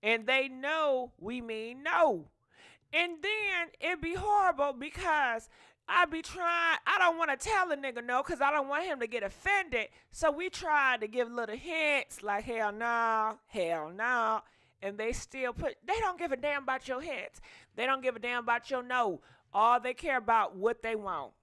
And they know we mean no. And then it'd be horrible because I be trying, I don't want to tell a nigga no because I don't want him to get offended. So we try to give little hints like hell no, hell no. And they still they don't give a damn about your hints. They don't give a damn about your no. All they care about what they want.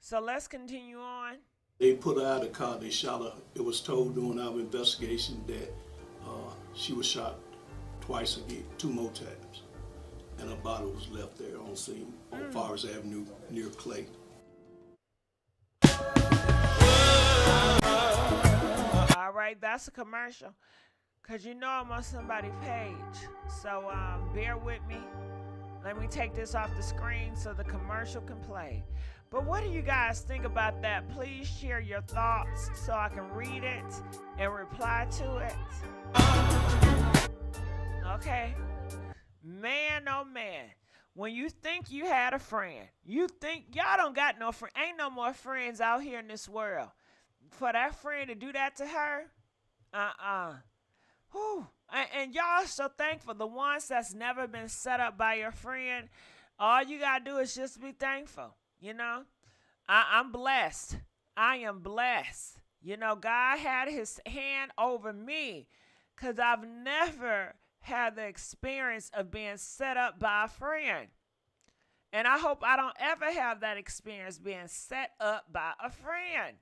So let's continue on. They put her out of the car, they shot her. It was told during our investigation that she was shot twice again, 2 more times. And her body was left there on scene on Forest Avenue near Clay. All right, that's a commercial. Because you know I'm on somebody's page. So bear with me. Let me take this off the screen so the commercial can play. But what do you guys think about that? Please share your thoughts so I can read it and reply to it. Okay. Man, oh man. When you think you had a friend, you think y'all don't got no friend. Ain't no more friends out here in this world. For that friend to do that to her, Whew. And y'all so thankful. The ones that's never been set up by your friend, all you gotta do is just be thankful. You know, I'm blessed. I am blessed. You know, God had his hand over me because I've never had the experience of being set up by a friend. And I hope I don't ever have that experience being set up by a friend.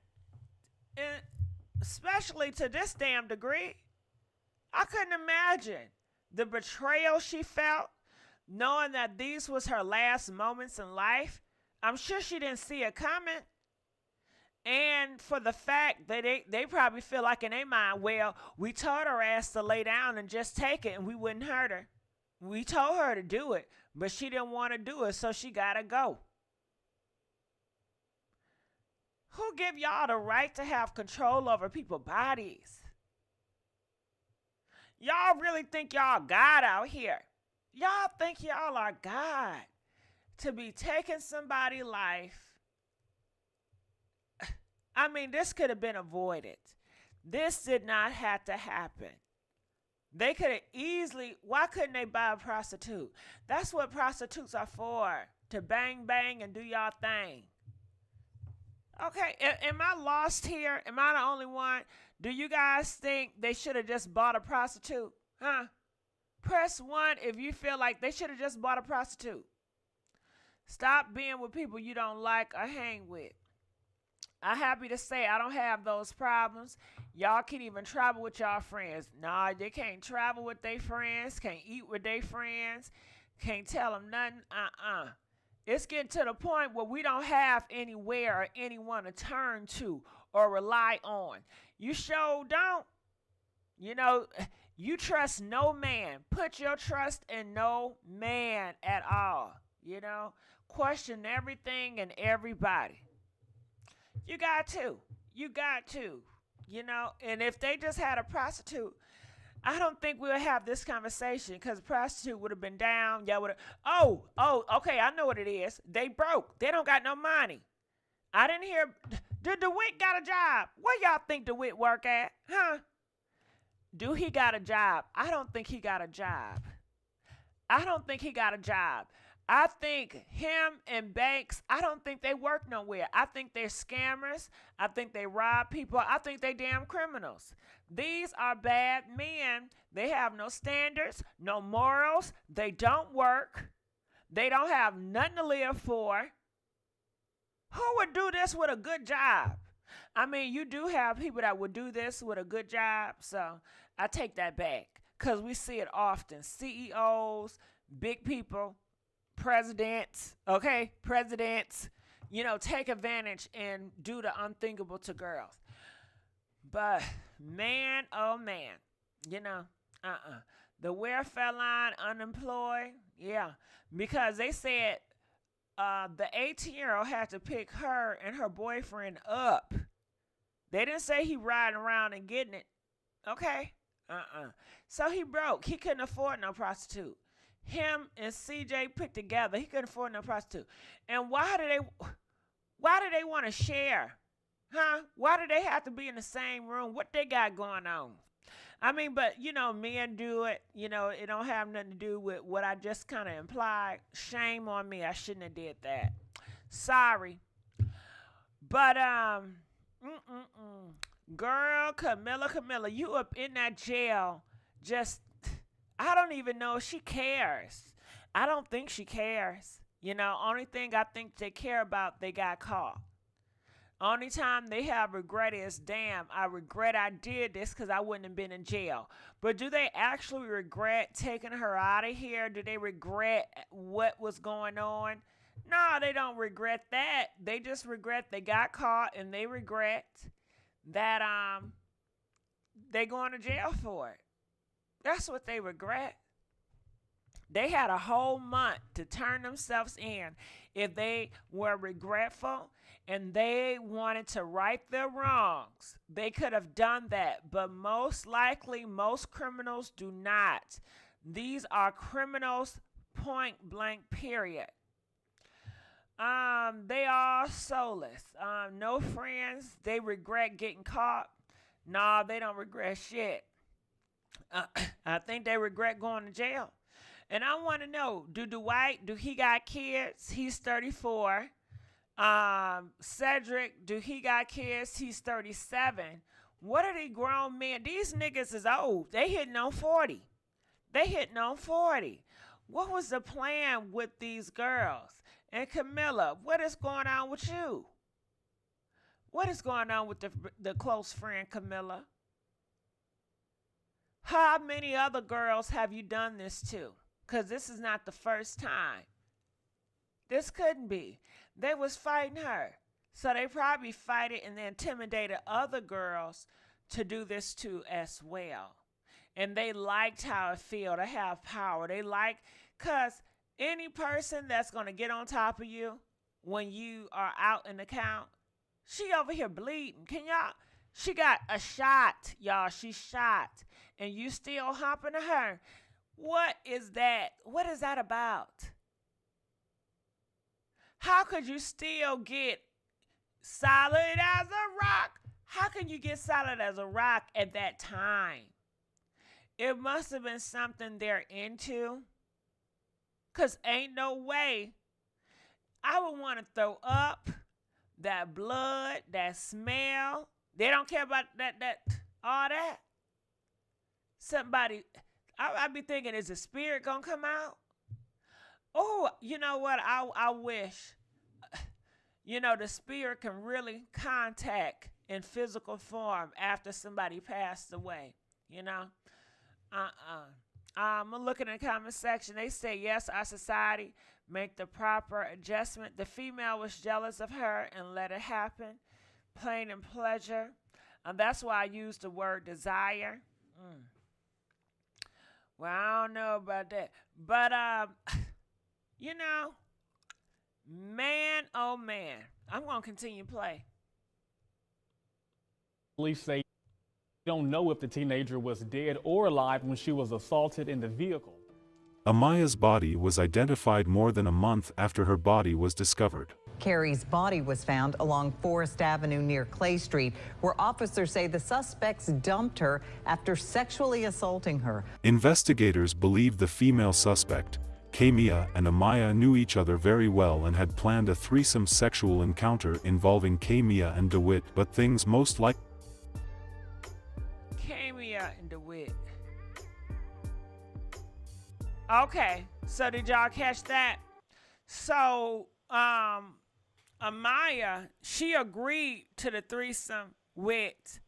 And especially to this damn degree. I couldn't imagine the betrayal she felt, knowing that these was her last moments in life. I'm sure she didn't see it coming. And for the fact that they probably feel like in their mind, well, we told her ass to lay down and just take it and we wouldn't hurt her. We told her to do it, but she didn't want to do it, so she got to go. Who give y'all the right to have control over people's bodies? Y'all really think y'all God out here? Y'all think y'all are God to be taking somebody's life? I mean, this could have been avoided. This did not have to happen. They could have easily, why couldn't they buy a prostitute? That's what prostitutes are for, to bang, bang, and do y'all thing. Okay, am I lost here? Am I the only one? Do you guys think they should have just bought a prostitute? Huh? Press 1 if you feel like they should have just bought a prostitute. Stop being with people you don't like or hang with. I'm happy to say I don't have those problems. Y'all can even travel with y'all friends. Nah, they can't travel with their friends, can't eat with their friends, can't tell them nothing. It's getting to the point where we don't have anywhere or anyone to turn to or rely on. You sure don't. You know, you trust no man. Put your trust in no man at all. You know, question everything and everybody. You got to. You got to. You know, and if they just had a prostitute, I don't think we would have this conversation because the prostitute would have been down. Y'all would have, okay, I know what it is. They broke. They don't got no money. I didn't hear, did DeWitt got a job? Where y'all think DeWitt work at? Huh? Do he got a job? I don't think he got a job. I don't think he got a job. I think him and Banks, I don't think they work nowhere. I think they're scammers. I think they rob people. I think they damn criminals. These are bad men. They have no standards, no morals. They don't work. They don't have nothing to live for. Who would do this with a good job? I mean, you do have people that would do this with a good job, so I take that back because we see it often. CEOs, big people, presidents, you know, take advantage and do the unthinkable to girls. But man, oh man, you know, the welfare line, unemployed, yeah, because they said the 18-year-old had to pick her and her boyfriend up. They didn't say he riding around and getting it, okay? So he broke. He couldn't afford no prostitute. Him and CJ put together. He couldn't afford no prostitute. And why do they want to share? Huh? Why do they have to be in the same room? What they got going on? I mean, but you know, men do it. You know, it don't have nothing to do with what I just kind of implied. Shame on me. I shouldn't have did that. Sorry. But girl, Camilla, you up in that jail? Just, I don't even know if she cares. I don't think she cares. You know, only thing I think they care about, they got caught. Only time they have regret is, damn, I regret I did this because I wouldn't have been in jail. But do they actually regret taking her out of here? Do they regret what was going on? No, they don't regret that. They just regret they got caught, and they regret that they going to jail for it. That's what they regret. They had a whole month to turn themselves in if they were regretful and they wanted to right their wrongs. They could have done that, but most likely most criminals do not. These are criminals, point blank, period. They are soulless. No friends. They regret getting caught. No, they don't regret shit. I think they regret going to jail. And I want to know, do Dwight, do he got kids? He's 34. Cedric, do he got kids? He's 37. What are they grown men? These niggas is old. They hitting on 40. They hitting on 40. What was the plan with these girls? And Camilla, what is going on with you? What is going on with the close friend Camilla? How many other girls have you done this to? Because this is not the first time. This couldn't be. They was fighting her. So they probably fighted and they intimidated other girls to do this to as well. And they liked how it felt to have power. They like, because any person that's going to get on top of you when you are out in the count, she over here bleeding. Can y'all? She got a shot, y'all. She shot. And you still humping her. What is that? What is that about? How could you still get solid as a rock? How can you get solid as a rock at that time? It must have been something they're into. Because ain't no way. I would want to throw up that blood, that smell. They don't care about that all that. Somebody, I'd be thinking, is the spirit going to come out? Oh, you know what? I wish, the spirit can really contact in physical form after somebody passed away, I'm looking in the comment section. They say, yes, our society make the proper adjustment. The female was jealous of her and let it happen. Pain and pleasure. And that's why I use the word desire. Well, I don't know about that. But, man, oh, man. I'm going to continue to play. Police say they don't know if the teenager was dead or alive when she was assaulted in the vehicle. Amaya's body was identified more than a month after her body was discovered. Carey's body was found along Forest Avenue near Clay Street, where officers say the suspects dumped her after sexually assaulting her. Investigators believe the female suspect, Kaymia, and Amaya knew each other very well and had planned a threesome sexual encounter involving Kaymia and DeWitt, but things most likely Kaymia and DeWitt. Okay, so did y'all catch that? So, Amaya, she agreed to the threesome with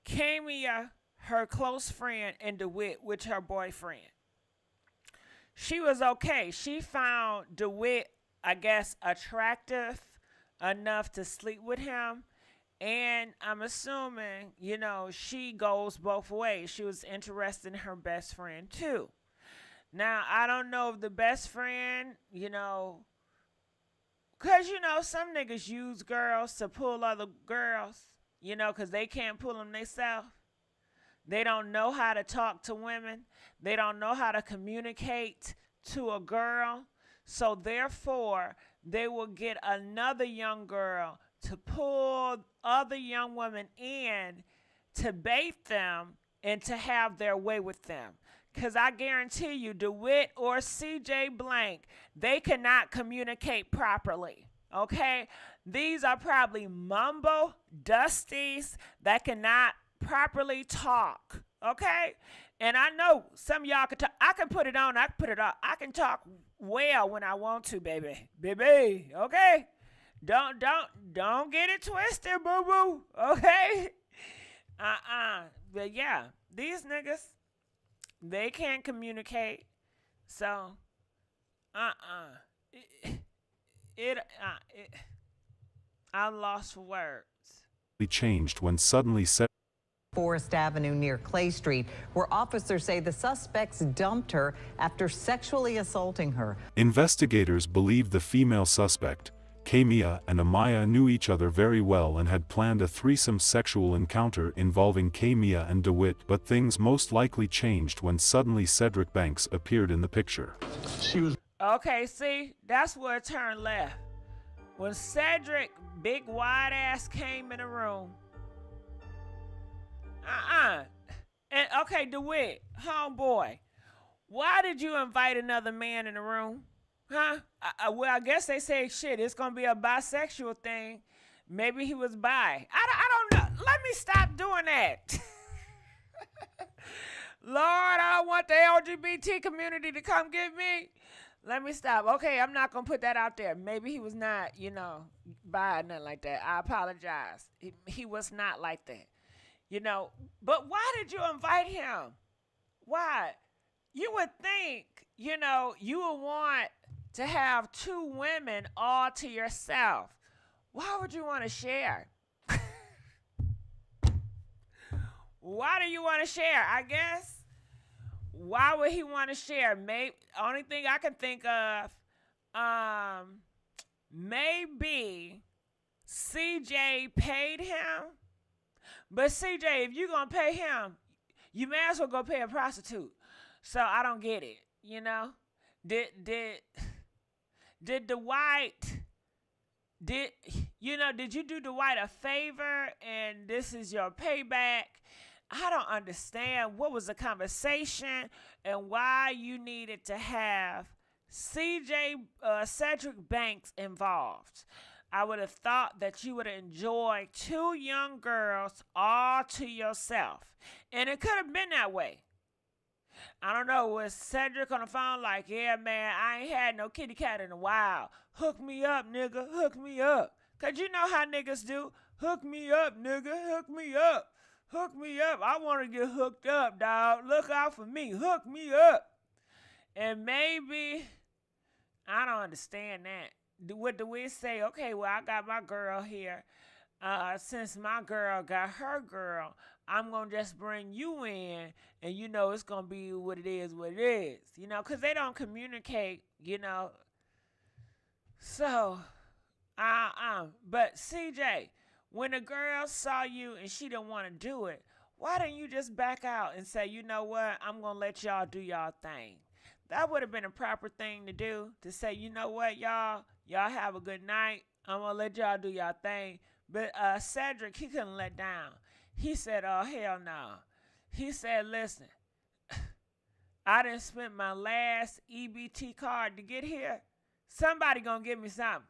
Kaymia, her close friend, and DeWitt, which her boyfriend. She was okay. She found DeWitt, I guess, attractive enough to sleep with him. And I'm assuming, she goes both ways. She was interested in her best friend, too. Now, I don't know if the best friend, because, some niggas use girls to pull other girls, because they can't pull them themselves. They don't know how to talk to women. They don't know how to communicate to a girl. So, therefore, they will get another young girl to pull other young women in to bait them and to have their way with them. Because I guarantee you, DeWitt or CJ Blank, they cannot communicate properly. Okay? These are probably mumbo dusties that cannot properly talk. Okay? And I know some of y'all can talk. I can put it on. I can put it up. I can talk well when I want to, baby. Baby. Okay? Don't get it twisted, boo-boo. Okay? But yeah, these niggas, they can't communicate. So, I'm lost for words. Changed when suddenly Forest Avenue near Clay Street, where officers say the suspects dumped her after sexually assaulting her. Investigators believe the female suspect, Kaymia and Amaya, knew each other very well and had planned a threesome sexual encounter involving Kaymia and DeWitt, but things most likely changed when suddenly Cedric Banks appeared in the picture. Okay, see, that's where it turned left. When Cedric, big wide ass, came in the room. And okay, DeWitt, homeboy, why did you invite another man in the room? Huh? Well, I guess they say, shit, it's going to be a bisexual thing. Maybe he was bi. I don't know. Let me stop doing that. Lord, I don't want the LGBT community to come get me. Let me stop. Okay, I'm not going to put that out there. Maybe he was not, bi or nothing like that. I apologize. He was not like that. But why did you invite him? Why? You would think, you would want to have two women all to yourself. Why would you want to share? Why do you want to share? I guess. Why would he want to share? Maybe only thing I can think of, maybe CJ paid him. But CJ, if you're gonna pay him, you may as well go pay a prostitute. So I don't get it. Did Dwight, did you do Dwight a favor and this is your payback? I don't understand what was the conversation and why you needed to have Cedric Banks involved. I would have thought that you would have enjoyed two young girls all to yourself. And it could have been that way. I don't know, was Cedric on the phone like, yeah, man, I ain't had no kitty cat in a while. Hook me up, nigga, hook me up. Because you know how niggas do. Hook me up, nigga, hook me up. Hook me up. I want to get hooked up, dog. Look out for me. Hook me up. And maybe, I don't understand that. What do we say? Okay, well, I got my girl here. Since my girl got her girl, I'm going to just bring you in. And, it's going to be what it is, because they don't communicate, So, but CJ, when a girl saw you and she didn't want to do it, why didn't you just back out and say, you know what, I'm going to let y'all do y'all thing? That would have been a proper thing to do, to say, you know what, y'all have a good night. I'm going to let y'all do y'all thing. But Cedric, he couldn't let down. He said, oh, hell no. He said, listen, I done spent my last EBT card to get here. Somebody going to give me something,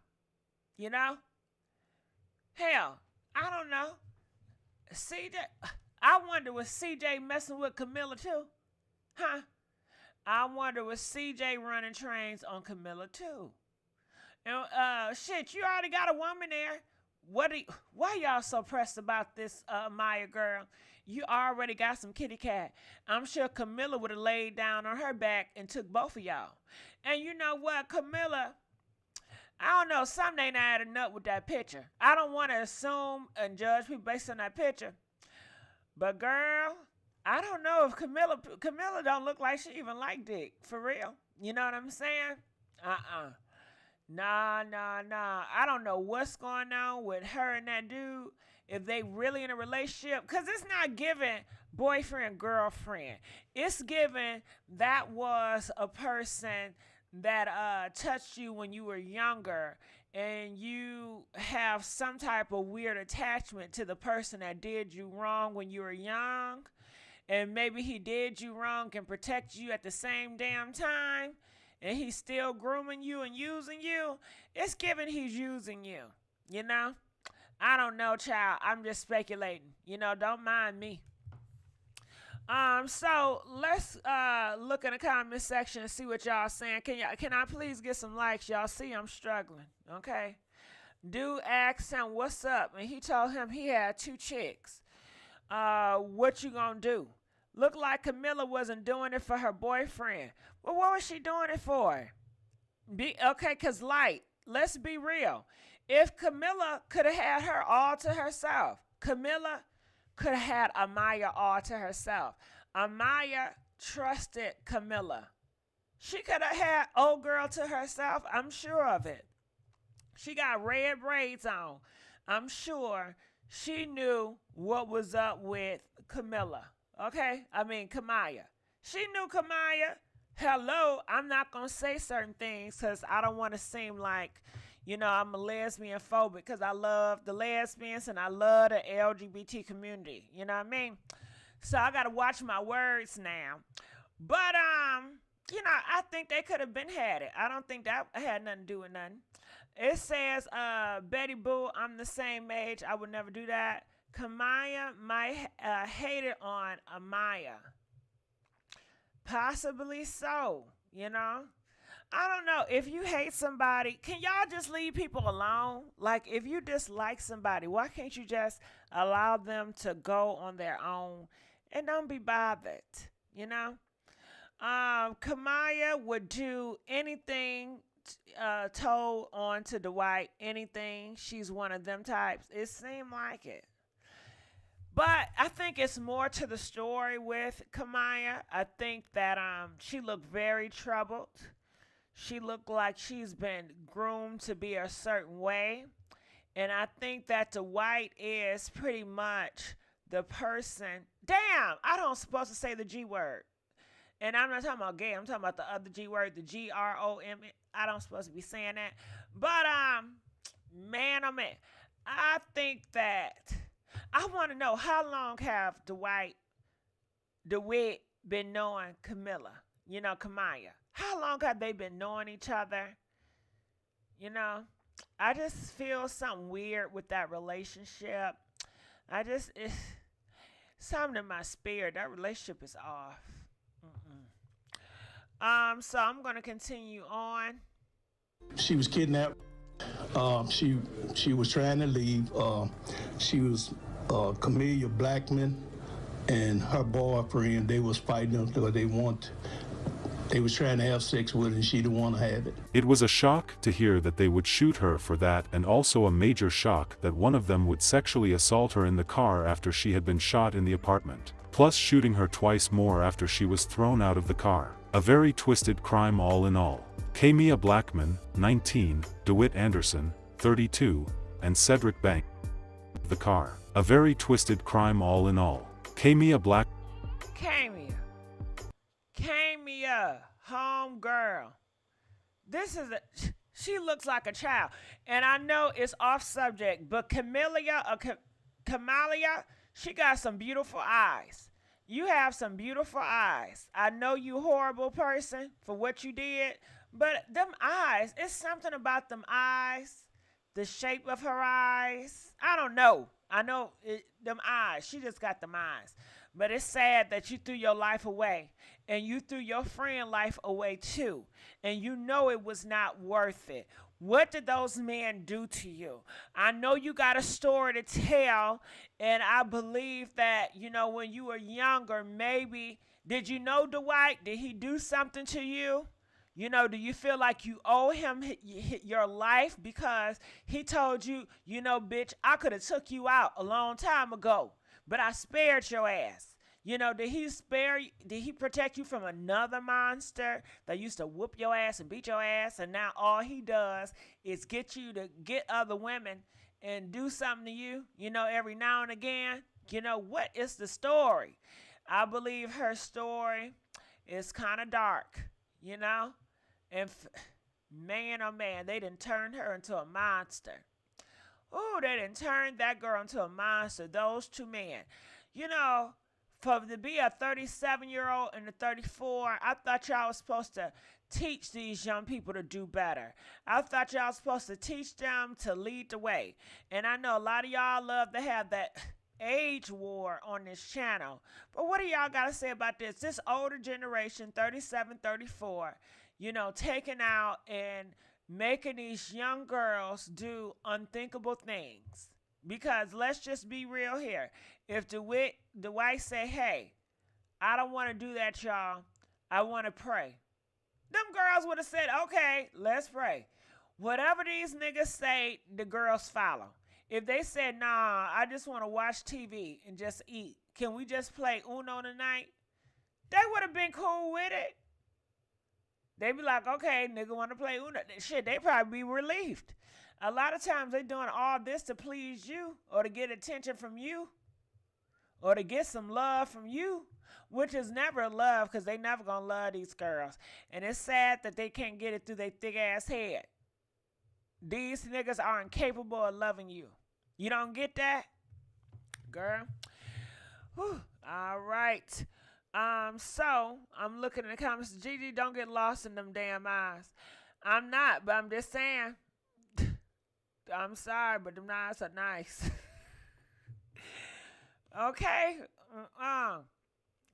Hell, I don't know. CJ, I wonder, was CJ messing with Camilla too? Huh? I wonder, was CJ running trains on Camilla too? And shit, you already got a woman there. Why y'all so pressed about this Amaya girl? You already got some kitty cat. I'm sure Camilla would have laid down on her back and took both of y'all. And you know what, Camilla, I don't know, something ain't adding up with that picture. I don't want to assume and judge people based on that picture. But girl, I don't know if Camilla don't look like she even like dick, for real. You know what I'm saying? Nah. I don't know what's going on with her and that dude. If they really in a relationship. Because it's not giving boyfriend, girlfriend. It's giving that was a person that touched you when you were younger. And you have some type of weird attachment to the person that did you wrong when you were young. and maybe he did you wrong and protect you at the same damn time, and he's still grooming you and using you, it's given he's using you, you know? I don't know, child. I'm just speculating. You know, don't mind me. So let's look in the comment section and see what y'all saying. Can I please get some likes? Y'all see I'm struggling. Okay. Dude asked him what's up, and he told him he had 2 chicks. What you gonna do? Looked like Camilla wasn't doing it for her boyfriend. Well, what was she doing it for? Cause let's be real. If Camilla could have had her all to herself, Camilla could have had Amaya all to herself. Amaya trusted Camilla. She could have had old girl to herself. I'm sure of it. She got red braids on. I'm sure she knew what was up with Camilla. Okay? I mean, Kaymia. She knew Kaymia. Hello, I'm not going to say certain things because I don't want to seem like, you know, I'm a lesbian phobic, because I love the lesbians and I love the LGBT community. You know what I mean? So I got to watch my words now. But, you know, I think they could have been had it. I don't think that had nothing to do with nothing. It says, Betty Boo, I'm the same age. I would never do that. Kaymia might hate it on Amaya. Possibly so, you know. I don't know. If you hate somebody, can y'all just leave people alone? Like, if you dislike somebody, why can't you just allow them to go on their own and don't be bothered, you know? Kaymia would do anything told on to Dwight, anything. She's one of them types. It seemed like it. But I think it's more to the story with Kaymia. I think that she looked very troubled. She looked like she's been groomed to be a certain way. And I think that Dwight is pretty much the person. Damn, I don't supposed to say the G word. And I'm not talking about gay. I'm talking about the other G word, the GROM. I don't supposed to be saying that. But, man, oh man, I think that I want to know, how long have DeWitt been knowing Camilla? You know, Kaymia. How long have they been knowing each other? You know, I just feel something weird with that relationship. It's something in my spirit. That relationship is off. So I'm going to continue on. She was kidnapped. She was trying to leave. She was Camellia Blackmon and her boyfriend. They was fighting because they was trying to have sex with her, and she didn't want to have it. It was a shock to hear that they would shoot her for that, and also a major shock that one of them would sexually assault her in the car after she had been shot in the apartment, plus shooting her twice more after she was thrown out of the car. A very twisted crime all in all. Kaymia Blackmon, 19, DeWitt Anderson, 32, and Cedric Banks. The car. A very twisted crime all in all. Kaymia, home girl. She looks like a child. And I know it's off subject, but Kaymia, she got some beautiful eyes. You have some beautiful eyes. I know you horrible person for what you did, but them eyes, it's something about them eyes, the shape of her eyes. I don't know. I know them eyes. She just got them eyes. But it's sad that you threw your life away, and you threw your friend life away too, and you know it was not worth it. What did those men do to you? I know you got a story to tell, and I believe that, you know, when you were younger, maybe, did you know Dwight? Did he do something to you? You know, do you feel like you owe him your life because he told you, you know, bitch, I could have took you out a long time ago, but I spared your ass. You know, did he protect you from another monster that used to whoop your ass and beat your ass, and now all he does is get you to get other women and do something to you, you know, every now and again? You know, what is the story? I believe her story is kind of dark, you know? And man, oh man, they done turned her into a monster. Ooh, they done turned that girl into a monster, those two men. You know, for to be a 37-year-old and a 34, I thought y'all was supposed to teach these young people to do better. I thought y'all was supposed to teach them to lead the way. And I know a lot of y'all love to have that age war on this channel. But what do y'all got to say about this? This older generation, 37, 34, you know, taking out and making these young girls do unthinkable things. Because let's just be real here. If the white say, hey, I don't want to do that, y'all. I want to pray. Them girls would have said, okay, let's pray. Whatever these niggas say, the girls follow. If they said, nah, I just want to watch TV and just eat. Can we just play Uno tonight? They would have been cool with it. They'd be like, okay, nigga want to play Uno. Shit, they probably be relieved. A lot of times they doing all this to please you or to get attention from you or to get some love from you, which is never love because they never going to love these girls. And it's sad that they can't get it through their thick ass head. These niggas are incapable of loving you. You don't get that? Girl. Whew. All right. So I'm looking in the comments. Gigi, don't get lost in them damn eyes. I'm not, but I'm just saying. I'm sorry, but them eyes are nice. Okay.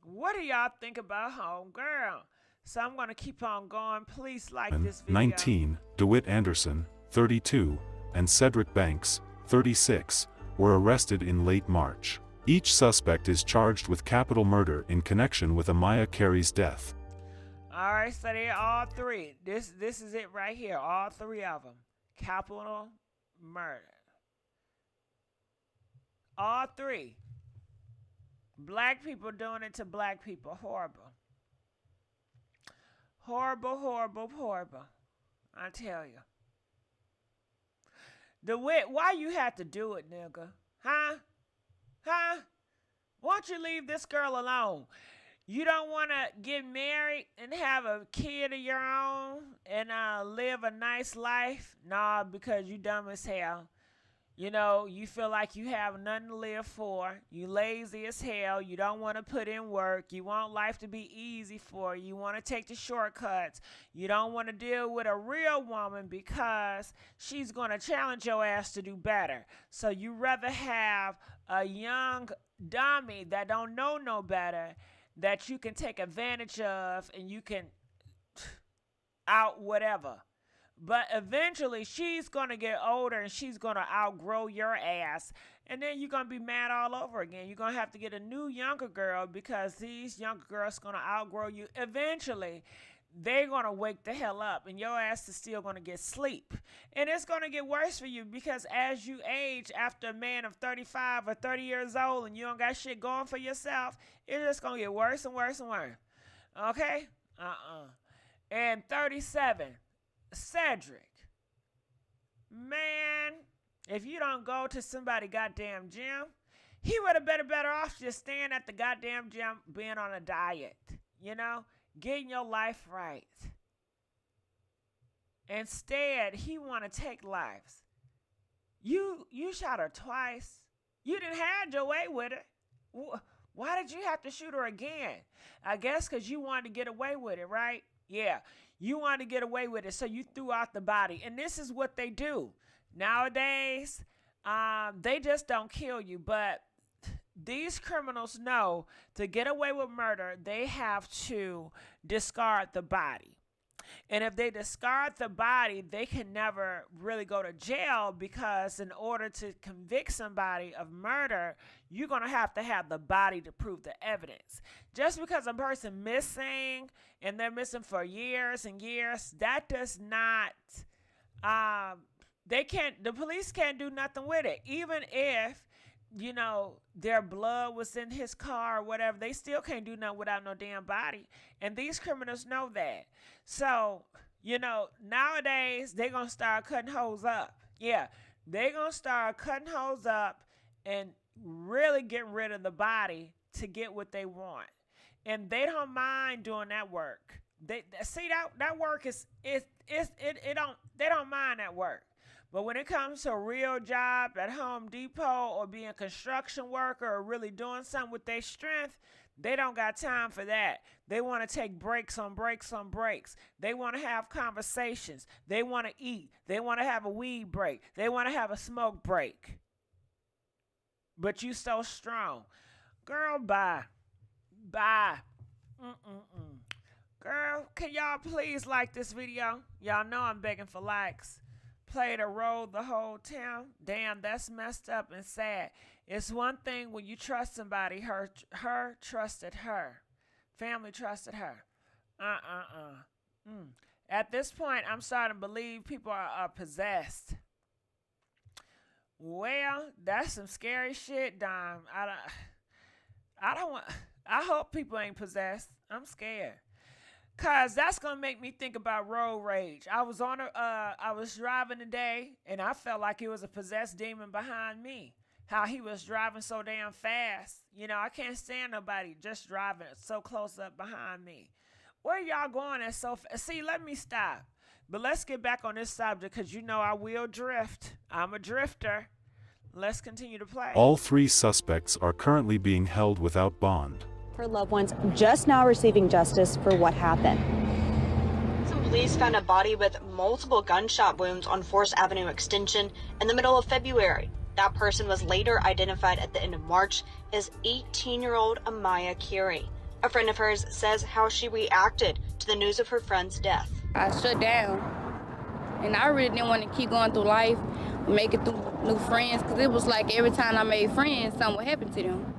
What do y'all think about homegirl? So I'm going to keep on going. Please like this video. 19, DeWitt Anderson, 32, and Cedric Banks, 36, were arrested in late March. Each suspect is charged with capital murder in connection with Amaya Carey's death. All right, so they're all three. This is it right here. All three of them. Capital murder. All three. Black people doing it to black people. Horrible. Horrible, horrible, horrible. I tell you. DeWitt, why you have to do it, nigga? Huh? Huh? Why don't you leave this girl alone? You don't want to get married and have a kid of your own and live a nice life? Nah, because you dumb as hell. You know, you feel like you have nothing to live for. You lazy as hell. You don't want to put in work. You want life to be easy for you. You want to take the shortcuts. You don't want to deal with a real woman because she's going to challenge your ass to do better. So you rather have a young dummy that don't know no better that you can take advantage of and you can out whatever. But eventually, she's going to get older and she's going to outgrow your ass. And then you're going to be mad all over again. You're going to have to get a new younger girl because these younger girls are going to outgrow you. Eventually, they're going to wake the hell up and your ass is still going to get sleep. And it's going to get worse for you because as you age after a man of 35 or 30 years old and you don't got shit going for yourself, it's just going to get worse and worse and worse. Okay? And 37. Cedric, man, if you don't go to somebody goddamn gym, he would have been better off just staying at the goddamn gym, being on a diet, you know, getting your life right. Instead, he want to take lives. You shot her twice. You didn't have your way with her. Why did you have to shoot her again? I guess because you wanted to get away with it, right? Yeah. You wanted to get away with it, so you threw out the body. And this is what they do. Nowadays, they just don't kill you. But these criminals know to get away with murder, they have to discard the body. And if they discard the body, they can never really go to jail because in order to convict somebody of murder, you're going to have the body to prove the evidence. Just because a person missing and they're missing for years and years, that does not, the police can't do nothing with it. Even if, you know, their blood was in his car or whatever, they still can't do nothing without no damn body. And these criminals know that. So, you know, nowadays, they're going to start cutting hoes up. Yeah, they're going to start cutting hoes up and really get rid of the body to get what they want. And they don't mind doing that work. They see that work they don't mind that work. But when it comes to a real job at Home Depot or being a construction worker or really doing something with their strength, they don't got time for that. They want to take breaks on breaks on breaks. They want to have conversations. They want to eat. They want to have a weed break. They want to have a smoke break. But you so strong. Girl, bye. Bye. Girl, can y'all please like this video? Y'all know I'm begging for likes. Played a role the whole time. Damn, that's messed up and sad. It's one thing when you trust somebody. Her trusted her. Family trusted her. At this point, I'm starting to believe people are possessed. Well, that's some scary shit, Dime. I hope people ain't possessed. I'm scared. Cause that's gonna make me think about road rage. I was driving today and I felt like it was a possessed demon behind me. How he was driving so damn fast. You know, I can't stand nobody just driving so close up behind me. Where y'all going at so fast? See, let me stop. But let's get back on this subject because you know I will drift. I'm a drifter. Let's continue to play. All 3 suspects are currently being held without bond. Her loved ones just now receiving justice for what happened. Some police found a body with multiple gunshot wounds on 4th Avenue Extension in the middle of February. That person was later identified at the end of March as 18-year-old Amaya Carey. A friend of hers says how she reacted to the news of her friend's death. I shut down, and I really didn't want to keep going through life, making through new friends, because it was like every time I made friends, something would happen to them.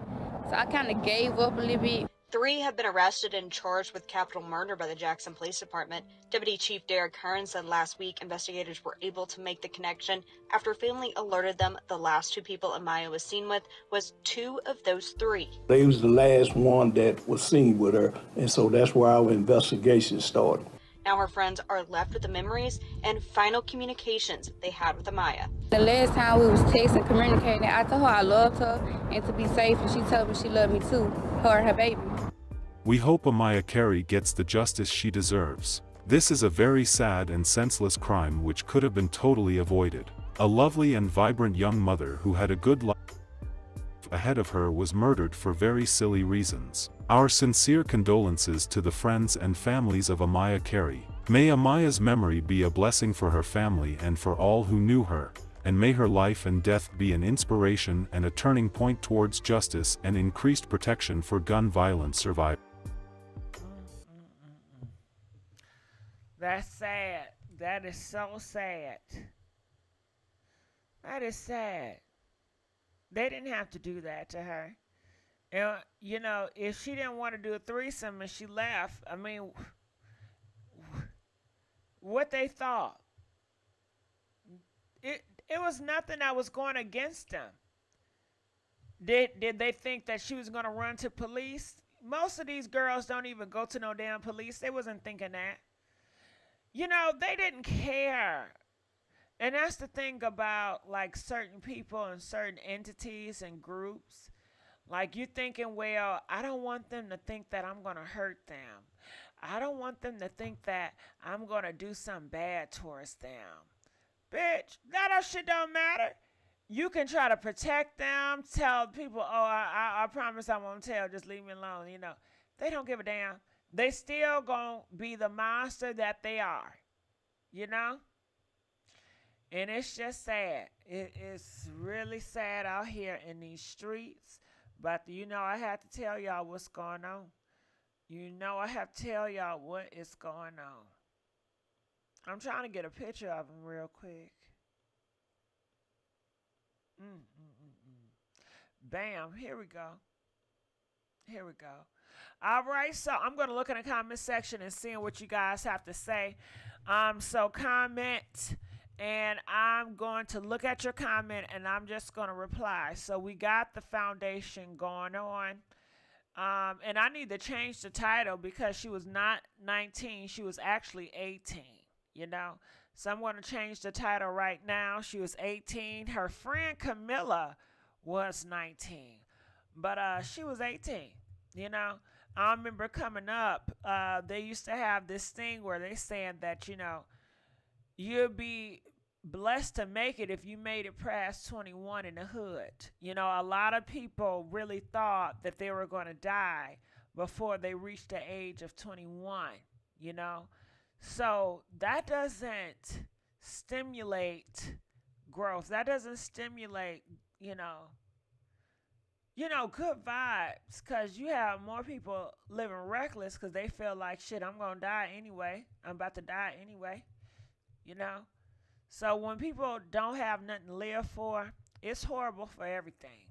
So I kind of gave up a little bit. 3 have been arrested and charged with capital murder by the Jackson Police Department. Deputy Chief Derek Hearn said last week investigators were able to make the connection after family alerted them the last 2 people Amaya was seen with was 2 of those 3. They was the last one that was seen with her, and so that's where our investigation started. Now her friends are left with the memories and final communications they had with Amaya. The last time we was texting, communicating, I told her I loved her and to be safe, and she told me she loved me too, her and her baby. We hope Amaya Carey gets the justice she deserves. This is a very sad and senseless crime which could have been totally avoided. A lovely and vibrant young mother who had a good life ahead of her was murdered for very silly reasons. Our sincere condolences to the friends and families of Amaya Carey. May Amaya's memory be a blessing for her family and for all who knew her, and may her life and death be an inspiration and a turning point towards justice and increased protection for gun violence survivors. That's sad. That is so sad. That is sad. They didn't have to do that to her. And, you know, if she didn't want to do a threesome and she left, I mean, what they thought. It was nothing that was going against them. Did they think that she was going to run to police? Most of these girls don't even go to no damn police. They wasn't thinking that. You know, they didn't care. And that's the thing about, like, certain people and certain entities and groups. Like, you're thinking, well, I don't want them to think that I'm going to hurt them. I don't want them to think that I'm going to do something bad towards them. Bitch, that shit don't matter. You can try to protect them, tell people, oh, I promise I won't tell, just leave me alone, you know. They don't give a damn. They still gonna be the monster that they are, you know? And it's just sad. It's really sad out here in these streets. But, you know, I have to tell y'all what's going on. You know, I have to tell y'all what is going on. I'm trying to get a picture of him real quick. Bam, here we go. Here we go. All right, so I'm going to look in the comment section and see what you guys have to say. So comment, and I'm going to look at your comment, and I'm just going to reply. So we got the foundation going on. And I need to change the title because she was not 19. She was actually 18, you know. So I'm going to change the title right now. She was 18. Her friend Camilla was 19. But she was 18, you know. I remember coming up, they used to have this thing where they saying that, you know, you'll be blessed to make it if you made it past 21 in the hood. You know, a lot of people really thought that they were going to die before they reached the age of 21, you know. So that doesn't stimulate growth. That doesn't stimulate, good vibes, because you have more people living reckless because they feel like, shit, I'm going to die anyway. I'm about to die anyway, you know. So when people don't have nothing to live for, it's horrible for everything.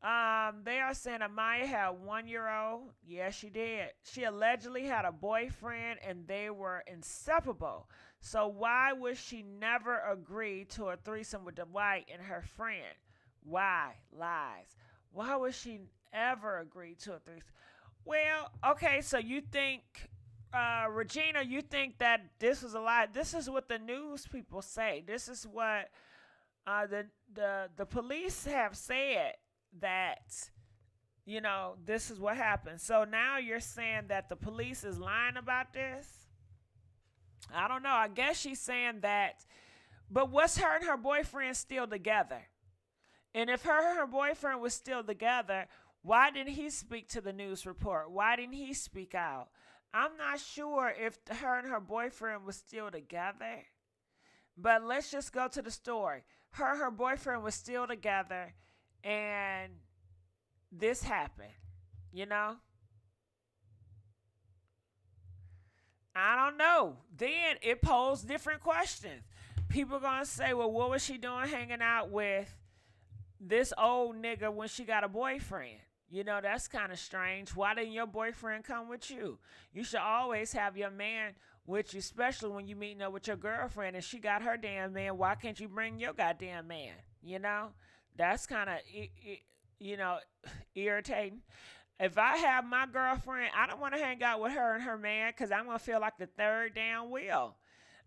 They are saying Amaya had a 1-year-old. Yes, she did. She allegedly had a boyfriend and they were inseparable. So why would she never agree to a threesome with Dwight and her friend? Why? Lies. Why would she ever agree to a threesome? Well, okay, so you think, Regina, you think that this was a lie? This is what the news people say. This is what the police have said, that, this is what happened. So now you're saying that the police is lying about this? I don't know. I guess she's saying that. But was her and her boyfriend still together? And if her and her boyfriend was still together, why didn't he speak to the news report? Why didn't he speak out? I'm not sure if her and her boyfriend was still together. But let's just go to the story. Her and her boyfriend was still together, and this happened, I don't know. Then it posed different questions. People going to say, well, what was she doing hanging out with this old nigga when she got a boyfriend? That's kind of strange. Why didn't your boyfriend come with you? You should always have your man with you, especially when you meeting up with your girlfriend and she got her damn man. Why can't you bring your goddamn man? That's kind of, irritating. If I have my girlfriend, I don't want to hang out with her and her man because I'm going to feel like the third down wheel.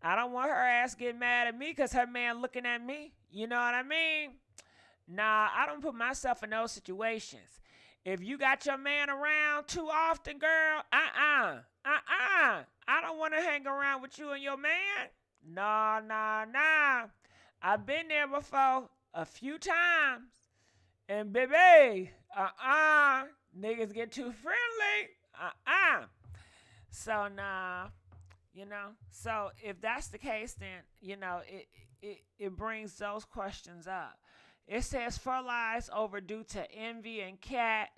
I don't want her ass getting mad at me because her man looking at me. You know what I mean? Nah, I don't put myself in those situations. If you got your man around too often, girl, I don't want to hang around with you and your man. Nah. I've been there before a few times. And baby, niggas get too friendly. So nah, So if that's the case, then it brings those questions up. It says for lies over due to envy and cat.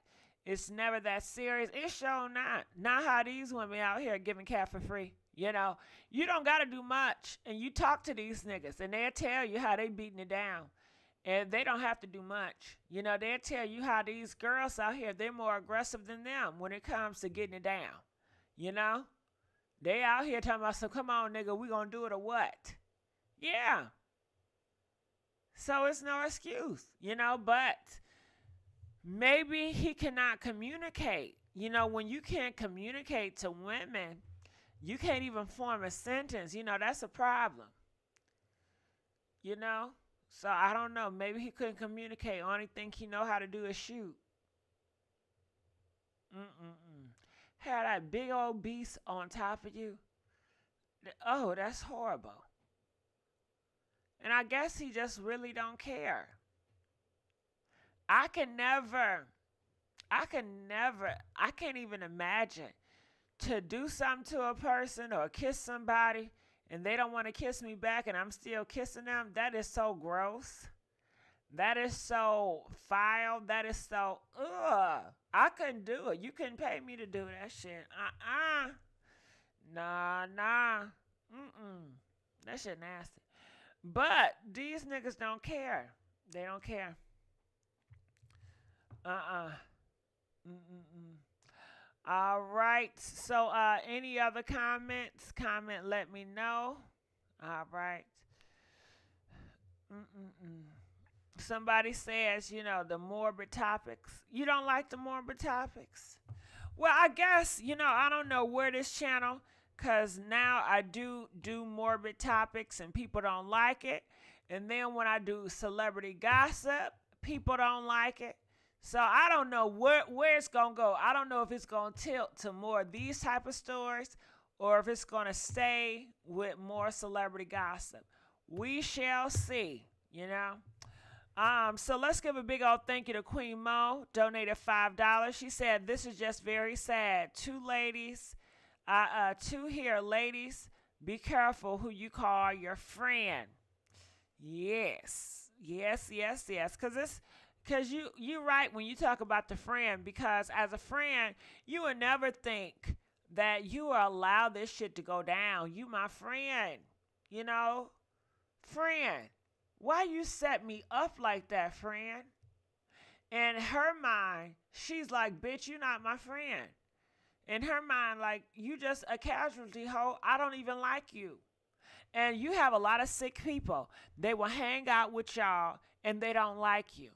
It's never that serious. It's sure not. Not how these women out here giving cat for free. You don't got to do much. And you talk to these niggas and they'll tell you how they beating it down. And they don't have to do much. They'll tell you how these girls out here, they're more aggressive than them when it comes to getting it down. They out here talking about, so come on, nigga, we gonna do it or what? Yeah. So it's no excuse, but maybe he cannot communicate. When you can't communicate to women, you can't even form a sentence. That's a problem. So I don't know. Maybe he couldn't communicate. Only thing he know how to do is shoot. Had that big old beast on top of you. Oh, that's horrible. And I guess he just really don't care. I can't even imagine to do something to a person or kiss somebody and they don't want to kiss me back and I'm still kissing them. That is so gross. That is so foul. That is so, I couldn't do it. You couldn't pay me to do that shit. Nah. That shit nasty. But these niggas don't care. They don't care. All right. So any other comments? Let me know. All right. Somebody says, the morbid topics. You don't like the morbid topics? Well, I guess, I don't know where this channel, because now I do morbid topics and people don't like it. And then when I do celebrity gossip, people don't like it. So I don't know where it's going to go. I don't know if it's going to tilt to more of these type of stories or if it's going to stay with more celebrity gossip. We shall see, you know. So let's give a big old thank you to Queen Mo, donated $5. She said, this is just very sad. Two ladies, two here, ladies, be careful who you call your friend. Yes, yes, yes, yes. Because you're right when you talk about the friend, because as a friend, you would never think that you will allow this shit to go down. You my friend, you know? Friend, why you set me up like that, friend? In her mind, she's like, bitch, you not my friend. In her mind, like, you just a casualty, hoe. I don't even like you. And you have a lot of sick people. They will hang out with y'all and they don't like you.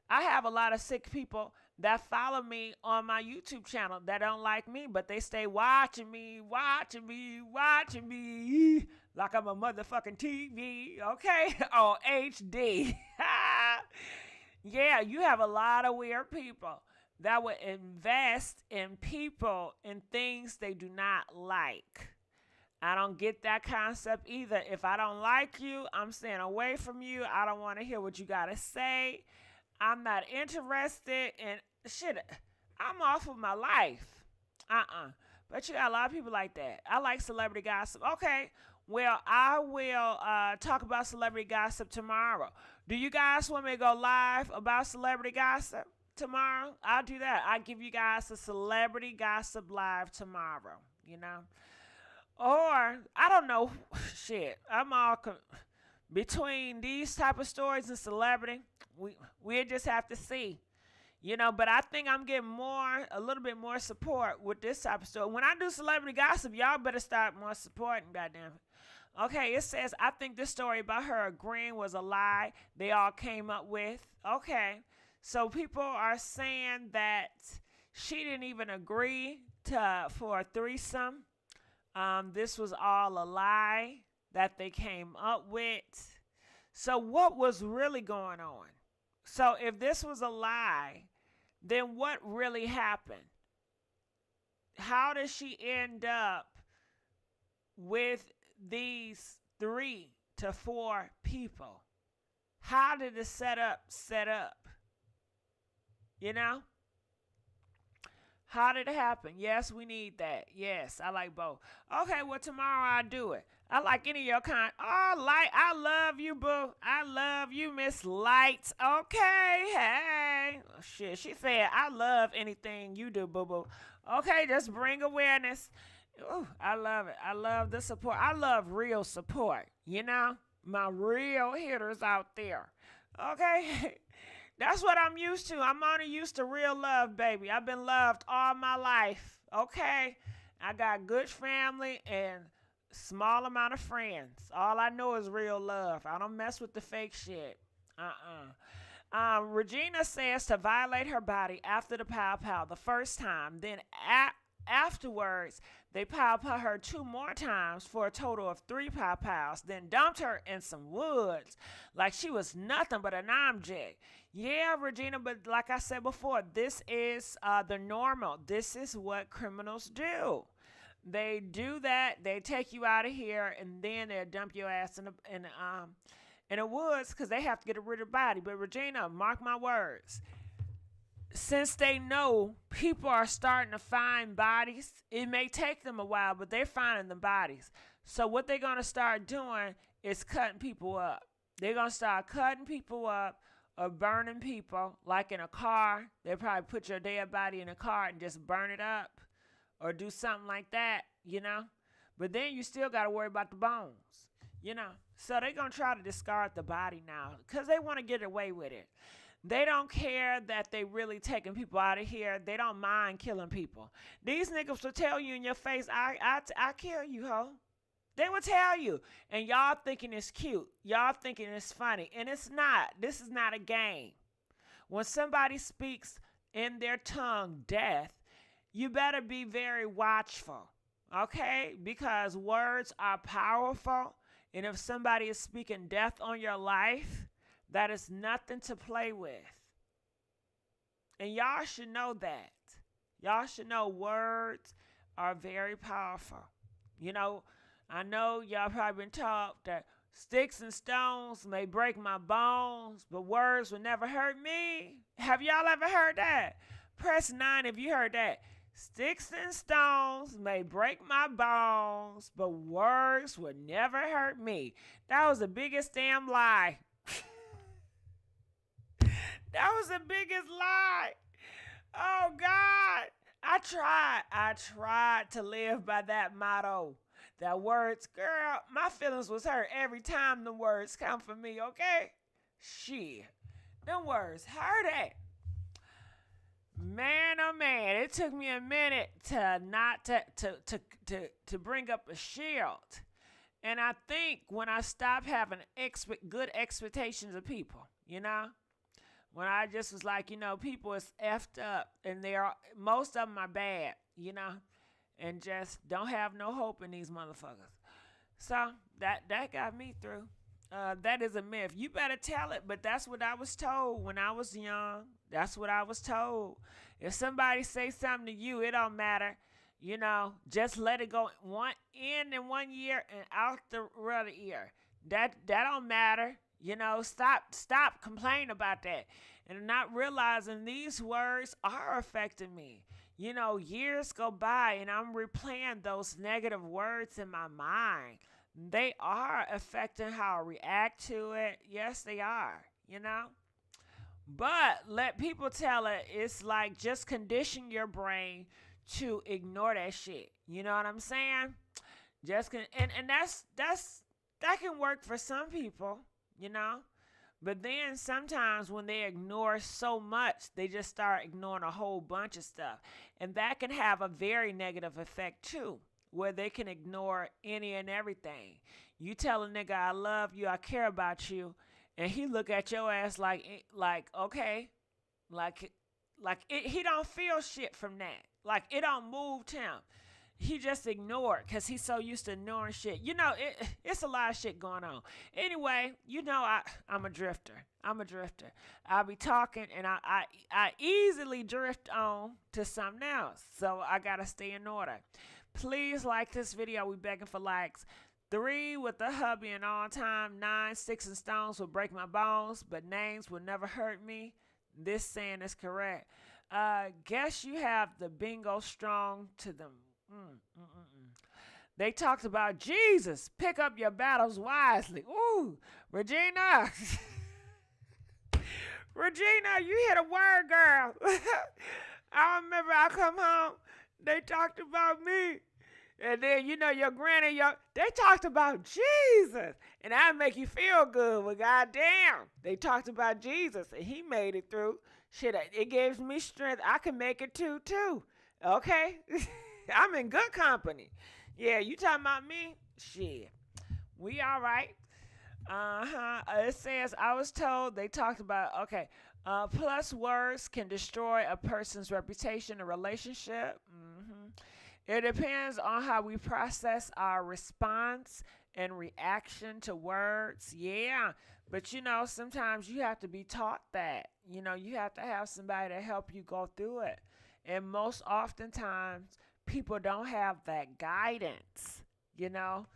I have a lot of sick people that follow me on my YouTube channel that don't like me, but they stay watching me like I'm a motherfucking TV, okay? On HD. Yeah, you have a lot of weird people that would invest in people and things they do not like. I don't get that concept either. If I don't like you, I'm staying away from you. I don't want to hear what you got to say. I'm not interested in shit. I'm off of my life. But you got a lot of people like that. I like celebrity gossip. Okay, well, I will talk about celebrity gossip tomorrow. Do you guys want me to go live about celebrity gossip tomorrow? I'll do that. I'll give you guys a celebrity gossip live tomorrow, you know? Or, I don't know, shit. I'm all between these type of stories and celebrity, we just have to see. You know, but I think I'm getting a little bit more support with this type of story. When I do celebrity gossip, y'all better start more supporting, goddamn it. Okay, it says, I think this story about her agreeing was a lie they all came up with. Okay, so people are saying that she didn't even agree for a threesome. This was all a lie that they came up with. So what was really going on? So if this was a lie, then what really happened? How did she end up with these 3 to 4 people? How did the setup set up? You know? How did it happen? Yes, we need that. Yes, I like both. Okay, well, tomorrow I'll do it. I like any of your kind. Oh, Light, I love you, boo. I love you, Miss Light. Okay, hey. Oh, shit, she said, I love anything you do, boo-boo. Okay, just bring awareness. Ooh, I love it. I love the support. I love real support, you know? My real hitters out there. Okay? That's what I'm used to. I'm only used to real love, baby. I've been loved all my life, okay? I got good family and small amount of friends. All I know is real love. I don't mess with the fake shit. Regina says to violate her body after the pow-pow the first time. Then afterwards, they pow-pow her 2 more times for a total of 3 pow-pows. Then dumped her in some woods like she was nothing but an object. Yeah, Regina, but like I said before, this is the normal. This is what criminals do. They do that. They take you out of here, and then they'll dump your ass in the woods because they have to get rid of the body. But Regina, mark my words. Since they know people are starting to find bodies, it may take them a while, but they're finding the bodies. So what they're going to start doing is cutting people up. They're going to start cutting people up or burning people, like in a car. They'll probably put your dead body in a car and just burn it up or do something like that, you know. But then you still got to worry about the bones, you know. So they're going to try to discard the body now because they want to get away with it. They don't care that they really taking people out of here. They don't mind killing people. These niggas will tell you in your face, I kill you, ho. They will tell you. And y'all thinking it's cute. Y'all thinking it's funny. And it's not. This is not a game. When somebody speaks in their tongue death, you better be very watchful. Okay? Because words are powerful. And if somebody is speaking death on your life, that is nothing to play with. And y'all should know that. Y'all should know words are very powerful. You know, I know y'all probably been taught that Sticks and stones may break my bones, but words will never hurt me. Have y'all ever heard that? Press 9 if you heard that. Sticks and stones may break my bones, but words will never hurt me. That was the biggest damn lie. That was the biggest lie. Oh, God. I tried to live by that motto. That words, girl, my feelings was hurt every time the words come from me, okay? Shit. Them words hurt it. Man, oh man, it took me a minute to bring up a shield. And I think when I stopped having good expectations of people, you know? When I just was like, you know, people is effed up and most of them are bad, you know? And just don't have no hope in these motherfuckers. So that got me through. That is a myth. You better tell it, but that's what I was told when I was young. That's what I was told. If somebody say something to you, it don't matter. You know, just let it go in 1 year and out the other ear. That don't matter. You know, stop complaining about that. And not realizing these words are affecting me. You know, years go by and I'm replaying those negative words in my mind. They are affecting how I react to it. Yes, they are, you know. But let people tell it. It's like just condition your brain to ignore that shit. You know what I'm saying? And that can work for some people, you know. But then sometimes when they ignore so much, they just start ignoring a whole bunch of stuff. And that can have a very negative effect too, where they can ignore any and everything. You tell a nigga, I love you, I care about you, and he look at your ass like okay, he don't feel shit from that. Like it don't move him. He just ignored because he's so used to ignoring shit. You know, it's a lot of shit going on. Anyway, you know, I'm a drifter. I'll be talking and I easily drift on to something else. So I got to stay in order. Please like this video. We begging for likes. 3 with the hubby and all time. 9 sticks and stones will break my bones, but names will never hurt me. This saying is correct. Guess you have the bingo strong to them. They talked about Jesus. Pick up your battles wisely. Ooh, Regina. Regina, you hit a word, girl. I remember I come home, they talked about me. And then, you know, your granny, they talked about Jesus. And that make you feel good. Well, goddamn, they talked about Jesus. And he made it through. Shit, it gives me strength. I can make it too. Okay? I'm in good company. Yeah, you talking about me? Shit. We all right. It says, I was told they talked about, okay. Plus words can destroy a person's reputation or relationship. It depends on how we process our response and reaction to words. Yeah. But, you know, sometimes you have to be taught that. You know, you have to have somebody to help you go through it. And most oftentimes, people don't have that guidance, you know.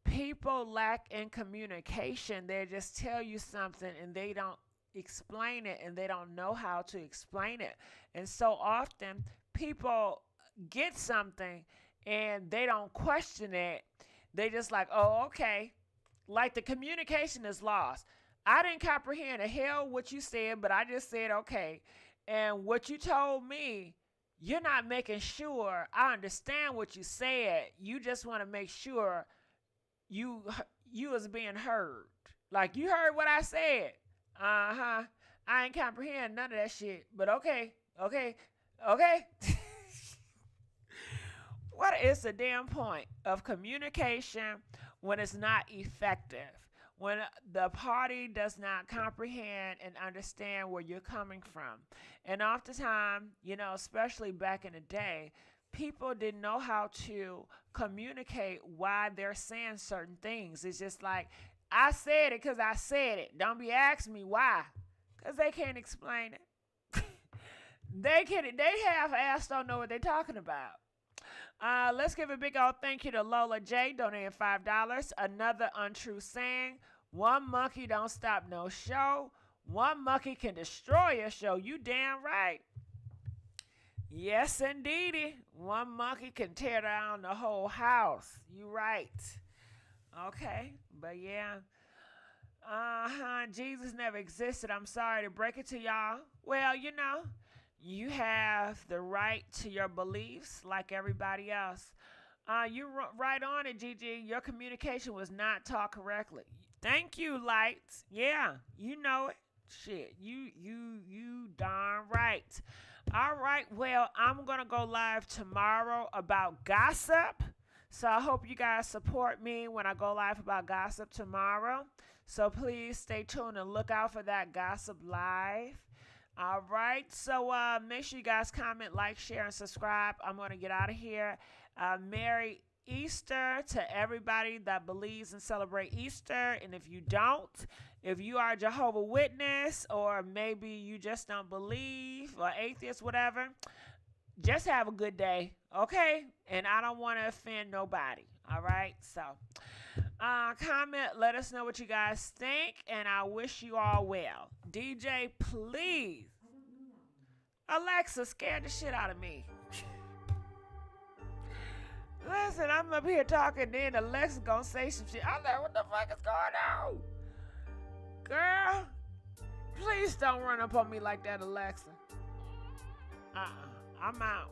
People lack in communication. They just tell you something and they don't explain it and they don't know how to explain it. And so often people get something and they don't question it. They just like, oh, okay. Like the communication is lost. I didn't comprehend the hell what you said, but I just said, okay. And what you told me, you're not making sure I understand what you said. You just want to make sure you is being heard. Like you heard what I said. I ain't comprehend none of that shit. But okay. What is the damn point of communication when it's not effective? When the party does not comprehend and understand where you're coming from. And oftentimes, you know, especially back in the day, people didn't know how to communicate why they're saying certain things. It's just like, I said it because I said it. Don't be asking me why. Because they can't explain it. They half-ass don't know what they're talking about. Let's give a big old thank you to Lola J, donating $5. Another untrue saying: one monkey don't stop no show. One monkey can destroy a show. You damn right. Yes, indeedy. One monkey can tear down the whole house. You right. Okay, but yeah. Jesus never existed. I'm sorry to break it to y'all. Well, you know, you have the right to your beliefs like everybody else. You're right on it, GG. Your communication was not taught correctly. Thank you, Lights. Yeah, you know it. Shit, you darn right. All right, well, I'm going to go live tomorrow about gossip. So I hope you guys support me when I go live about gossip tomorrow. So please stay tuned and look out for that gossip live. All right, so make sure you guys comment, like, share, and subscribe. I'm going to get out of here. Merry Easter to everybody that believes and celebrate Easter. And if you don't, if you are a Jehovah's Witness, or maybe you just don't believe, or atheist, whatever, just have a good day, okay? And I don't want to offend nobody, all right? So comment, let us know what you guys think, and I wish you all well. DJ, please. Alexa scared the shit out of me. Listen, I'm up here talking, then Alexa gonna say some shit. I'm like, what the fuck is going on? Girl, please don't run up on me like that, Alexa. I'm out.